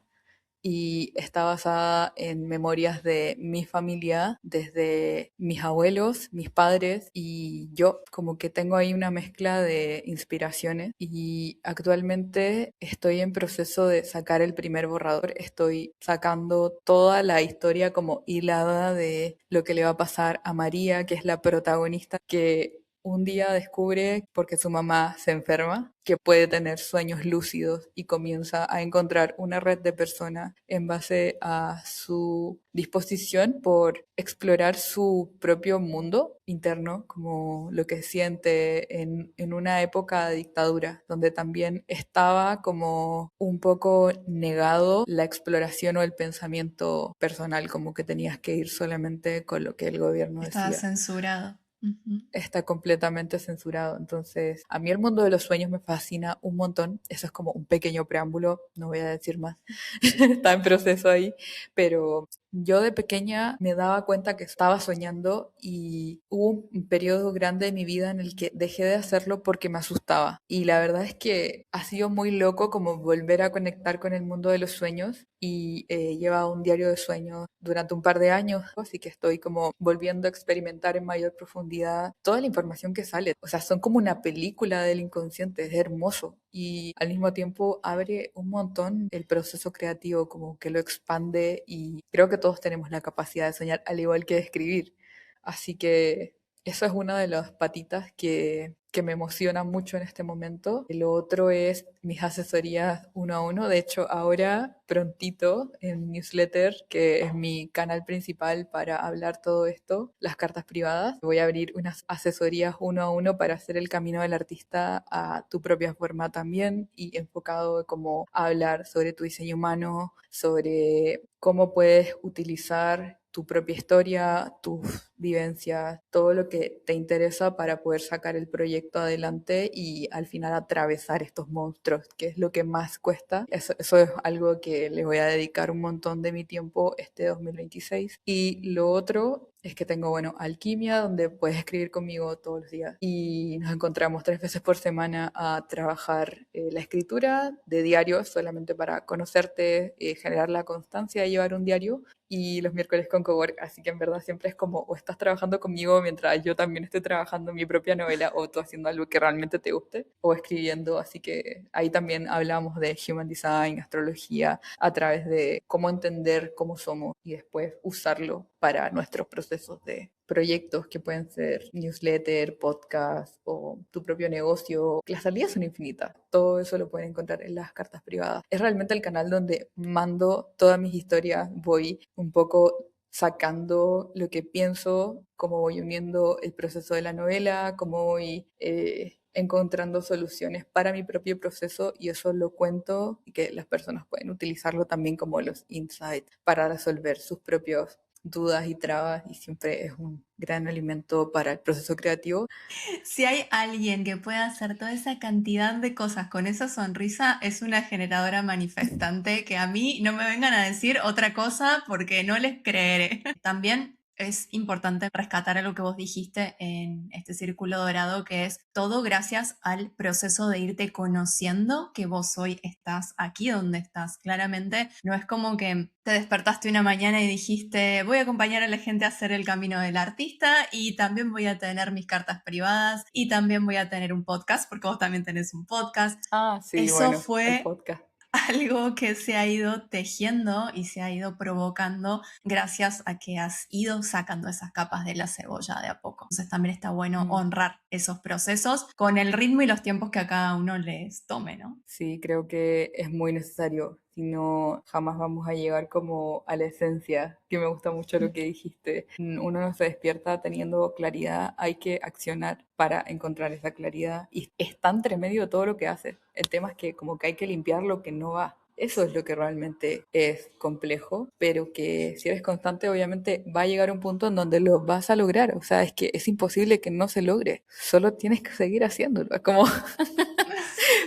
y está basada en memorias de mi familia, desde mis abuelos, mis padres y yo, como que tengo ahí una mezcla de inspiraciones y actualmente estoy en proceso de sacar el primer borrador, estoy sacando toda la historia como hilada de lo que le va a pasar a María, que es la protagonista, que un día descubre, porque su mamá se enferma, que puede tener sueños lúcidos y comienza a encontrar una red de personas en base a su disposición por explorar su propio mundo interno, como lo que siente en una época de dictadura, donde también estaba como un poco negado la exploración o el pensamiento personal, como que tenías que ir solamente con lo que el gobierno Estaba decía. censurado. Ujú. Está completamente censurado. Entonces, a mí el mundo de los sueños me fascina un montón. Eso es como un pequeño preámbulo, no voy a decir más. Está en proceso ahí, pero yo de pequeña me daba cuenta que estaba soñando y hubo un periodo grande de mi vida en el que dejé de hacerlo porque me asustaba. Y la verdad es que ha sido muy loco como volver a conectar con el mundo de los sueños y he llevado un diario de sueños durante un par de años, así que estoy como volviendo a experimentar en mayor profundidad toda la información que sale. O sea, son como una película del inconsciente, es hermoso y al mismo tiempo abre un montón el proceso creativo, como que lo expande y creo que todos tenemos la capacidad de soñar al igual que de escribir. Así que eso es una de las patitas que me emociona mucho en este momento. Lo otro es mis asesorías uno a uno. De hecho, ahora prontito en newsletter, que es mi canal principal para hablar todo esto, las cartas privadas, voy a abrir unas asesorías uno a uno para hacer el camino del artista a tu propia forma también y enfocado como a hablar sobre tu diseño humano, sobre cómo puedes utilizar tu propia historia, tus vivencias, todo lo que te interesa para poder sacar el proyecto adelante y al final atravesar estos monstruos, que es lo que más cuesta. Eso es algo que le voy a dedicar un montón de mi tiempo este 2026. Y lo otro es que tengo, bueno, Alquimia, donde puedes escribir conmigo todos los días y nos encontramos 3 veces por semana a trabajar la escritura de diarios solamente para conocerte, generar la constancia de llevar un diario y los miércoles con Cowork, así que en verdad siempre es como o estás trabajando conmigo mientras yo también estoy trabajando en mi propia novela o tú haciendo algo que realmente te guste o escribiendo, así que ahí también hablamos de Human Design, astrología, a través de cómo entender cómo somos y después usarlo para nuestros procesos de proyectos que pueden ser newsletter, podcast o tu propio negocio. Las salidas son infinitas. Todo eso lo pueden encontrar en las cartas privadas. Es realmente el canal donde mando todas mis historias. Voy un poco sacando lo que pienso, cómo voy uniendo el proceso de la novela, cómo voy encontrando soluciones para mi propio proceso y eso lo cuento y que las personas pueden utilizarlo también como los insights para resolver sus propios dudas y trabas y siempre es un gran alimento para el proceso creativo. Si hay alguien que pueda hacer toda esa cantidad de cosas con esa sonrisa, es una generadora manifestante que a mí no me vengan a decir otra cosa porque no les creeré. También es importante rescatar algo que vos dijiste en este círculo dorado, que es todo gracias al proceso de irte conociendo que vos hoy estás aquí donde estás. Claramente no es como que te despertaste una mañana y dijiste voy a acompañar a la gente a hacer el camino del artista y también voy a tener mis cartas privadas y también voy a tener un podcast, porque vos también tenés un podcast. Ah, sí, Eso bueno, el fue podcast. algo que se ha ido tejiendo y se ha ido provocando gracias a que has ido sacando esas capas de la cebolla de a poco. Entonces también está bueno Mm. honrar esos procesos con el ritmo y los tiempos que a cada uno les tome, ¿no? Sí, creo que es muy necesario, si no jamás vamos a llegar como a la esencia, que me gusta mucho lo que dijiste. Uno no se despierta teniendo claridad, hay que accionar para encontrar esa claridad y está entre medio todo lo que hace. El tema es que como que hay que limpiar lo que no va. Eso es lo que realmente es complejo, pero que si eres constante, obviamente va a llegar un punto en donde lo vas a lograr. O sea, es que es imposible que no se logre. Solo tienes que seguir haciéndolo. Es como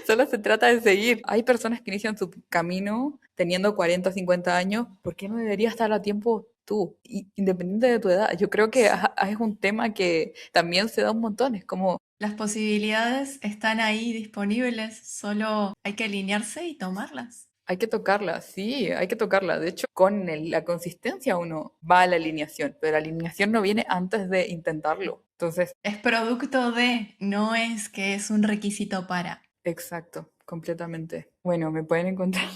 solo se trata de seguir. Hay personas que inician su camino teniendo 40 o 50 años. ¿Por qué no deberías estar a tiempo tú? Independiente de tu edad. Yo creo que es un tema que también se da un montón. Es como Las posibilidades están ahí disponibles, solo hay que alinearse y tomarlas. Hay que tocarla, sí, hay que tocarla. De hecho, con la consistencia uno va a la alineación, pero la alineación no viene antes de intentarlo. Entonces, Es producto de, no es que es un requisito para. exacto, completamente. Bueno, me pueden encontrar.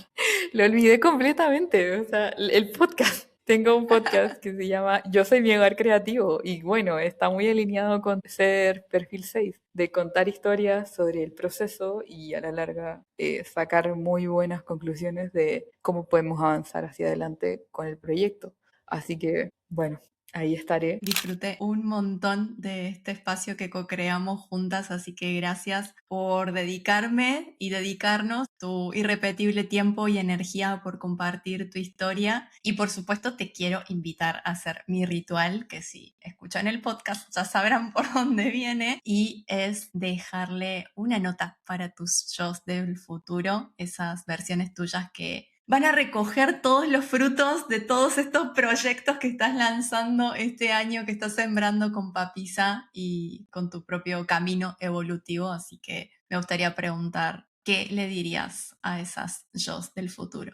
Lo olvidé completamente. O sea, el podcast. Tengo un podcast que se llama Yo soy mi hogar creativo y bueno, está muy alineado con ser perfil 6 de contar historias sobre el proceso y a la larga sacar muy buenas conclusiones de cómo podemos avanzar hacia adelante con el proyecto. Así que, bueno, ahí estaré. Disfruté un montón de este espacio que co-creamos juntas, así que gracias por dedicarme y dedicarnos tu irrepetible tiempo y energía por compartir tu historia. Y por supuesto te quiero invitar a hacer mi ritual, que si escuchan el podcast ya sabrán por dónde viene, y es dejarle una nota para tus yo's del futuro, esas versiones tuyas que van a recoger todos los frutos de todos estos proyectos que estás lanzando este año, que estás sembrando con Papisa y con tu propio camino evolutivo. Así que me gustaría preguntar, ¿qué le dirías a esas yo's del futuro?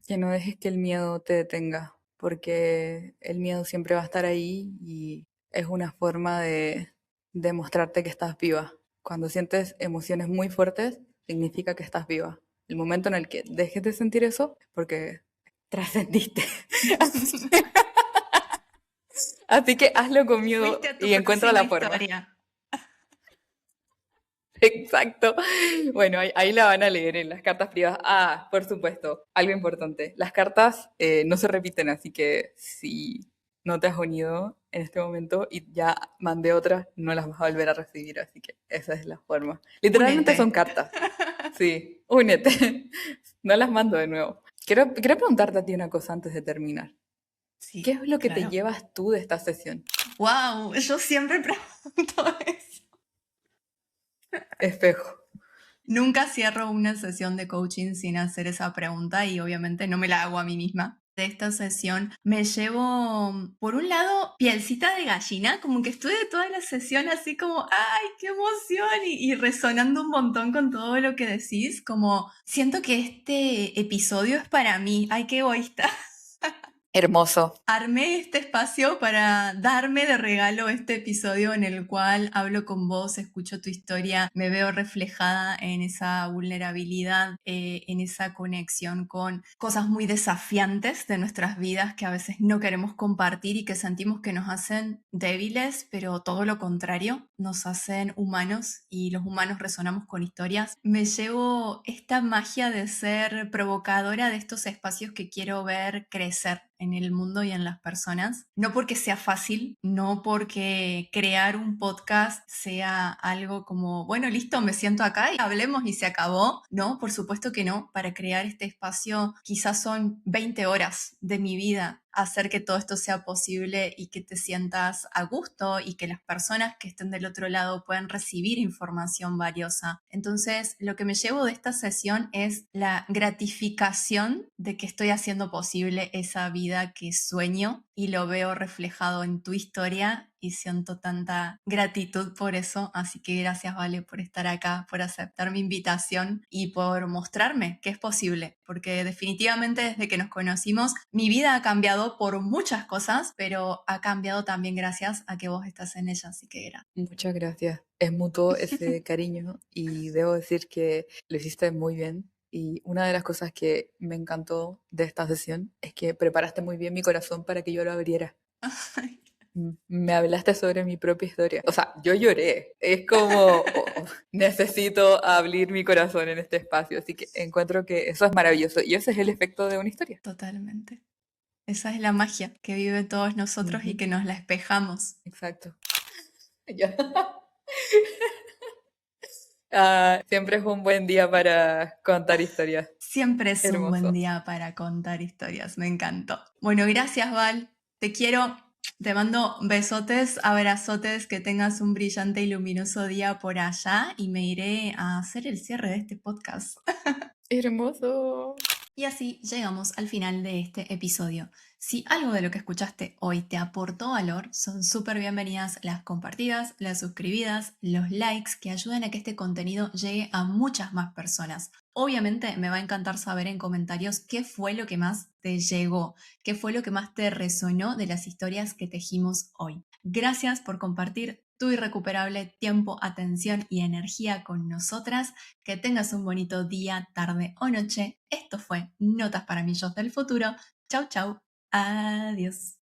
Que no dejes que el miedo te detenga, porque el miedo siempre va a estar ahí y es una forma de demostrarte que estás viva. Cuando sientes emociones muy fuertes, significa que estás viva. El momento en el que dejes de sentir eso es porque trascendiste. Así que hazlo con Fuiste miedo a tu y encuentra próxima la forma. historia. Exacto. Bueno, ahí la van a leer en las cartas privadas. Ah, por supuesto, algo importante. Las cartas no se repiten, así que si no te has unido en este momento y ya mandé otras, no las vas a volver a recibir, así que esa es la forma. Literalmente son Únete. cartas. Sí, únete. No las mando de nuevo. Quiero preguntarte a ti una cosa antes de terminar. ¿Qué Sí, es lo que te claro. llevas tú de esta sesión? Wow, yo siempre pregunto eso. Espejo. Nunca cierro una sesión de coaching sin hacer esa pregunta y obviamente no me la hago a mí misma. De esta sesión me llevo, por un lado, pielcita de gallina, como que estuve toda la sesión así como, ¡ay, qué emoción! Y resonando un montón con todo lo que decís, como siento que este episodio es para mí, ¡ay, qué egoísta! Hermoso. Armé este espacio para darme de regalo este episodio en el cual hablo con vos, escucho tu historia, me veo reflejada en esa vulnerabilidad, en esa conexión con cosas muy desafiantes de nuestras vidas que a veces no queremos compartir y que sentimos que nos hacen débiles, pero todo lo contrario, nos hacen humanos y los humanos resonamos con historias. Me llevo esta magia de ser provocadora de estos espacios que quiero ver crecer en el mundo y en las personas. No porque sea fácil, no porque crear un podcast sea algo como, bueno, listo, me siento acá y hablemos y se acabó. No, por supuesto que no. Para crear este espacio quizás son 20 horas de mi vida hacer que todo esto sea posible y que te sientas a gusto y que las personas que estén del otro lado puedan recibir información valiosa. Entonces, lo que me llevo de esta sesión es la gratificación de que estoy haciendo posible esa vida que sueño y lo veo reflejado en tu historia y siento tanta gratitud por eso. Así que gracias, Vale, por estar acá, por aceptar mi invitación y por mostrarme que es posible, porque definitivamente desde que nos conocimos mi vida ha cambiado por muchas cosas, pero ha cambiado también gracias a que vos estás en ella, así que gracias. Muchas gracias. Es mutuo ese cariño y debo decir que lo hiciste muy bien. Y una de las cosas que me encantó de esta sesión es que preparaste muy bien mi corazón para que yo lo abriera. Me hablaste sobre mi propia historia. O sea, yo lloré. Es como necesito abrir mi corazón en este espacio. Así que encuentro que eso es maravilloso. Y ese es el efecto de una historia. Totalmente. Esa es la magia que vive todos nosotros y Ujú, que nos la espejamos. exacto. Ya. Ah, siempre es un buen día para contar historias. Siempre es un buen Hermoso. día para contar historias, me encantó. Bueno, gracias Val, te quiero, te mando besotes, abrazotes, que tengas un brillante y luminoso día por allá y me iré a hacer el cierre de este podcast. Hermoso. Y así llegamos al final de este episodio. Si algo de lo que escuchaste hoy te aportó valor, son súper bienvenidas las compartidas, las suscribidas, los likes que ayudan a que este contenido llegue a muchas más personas. Obviamente me va a encantar saber en comentarios qué fue lo que más te llegó, qué fue lo que más te resonó de las historias que tejimos hoy. Gracias por compartir tu irrecuperable tiempo, atención y energía con nosotras. Que tengas un bonito día, tarde o noche. Esto fue Notas para Millos del Futuro. Chau, chau. Adiós.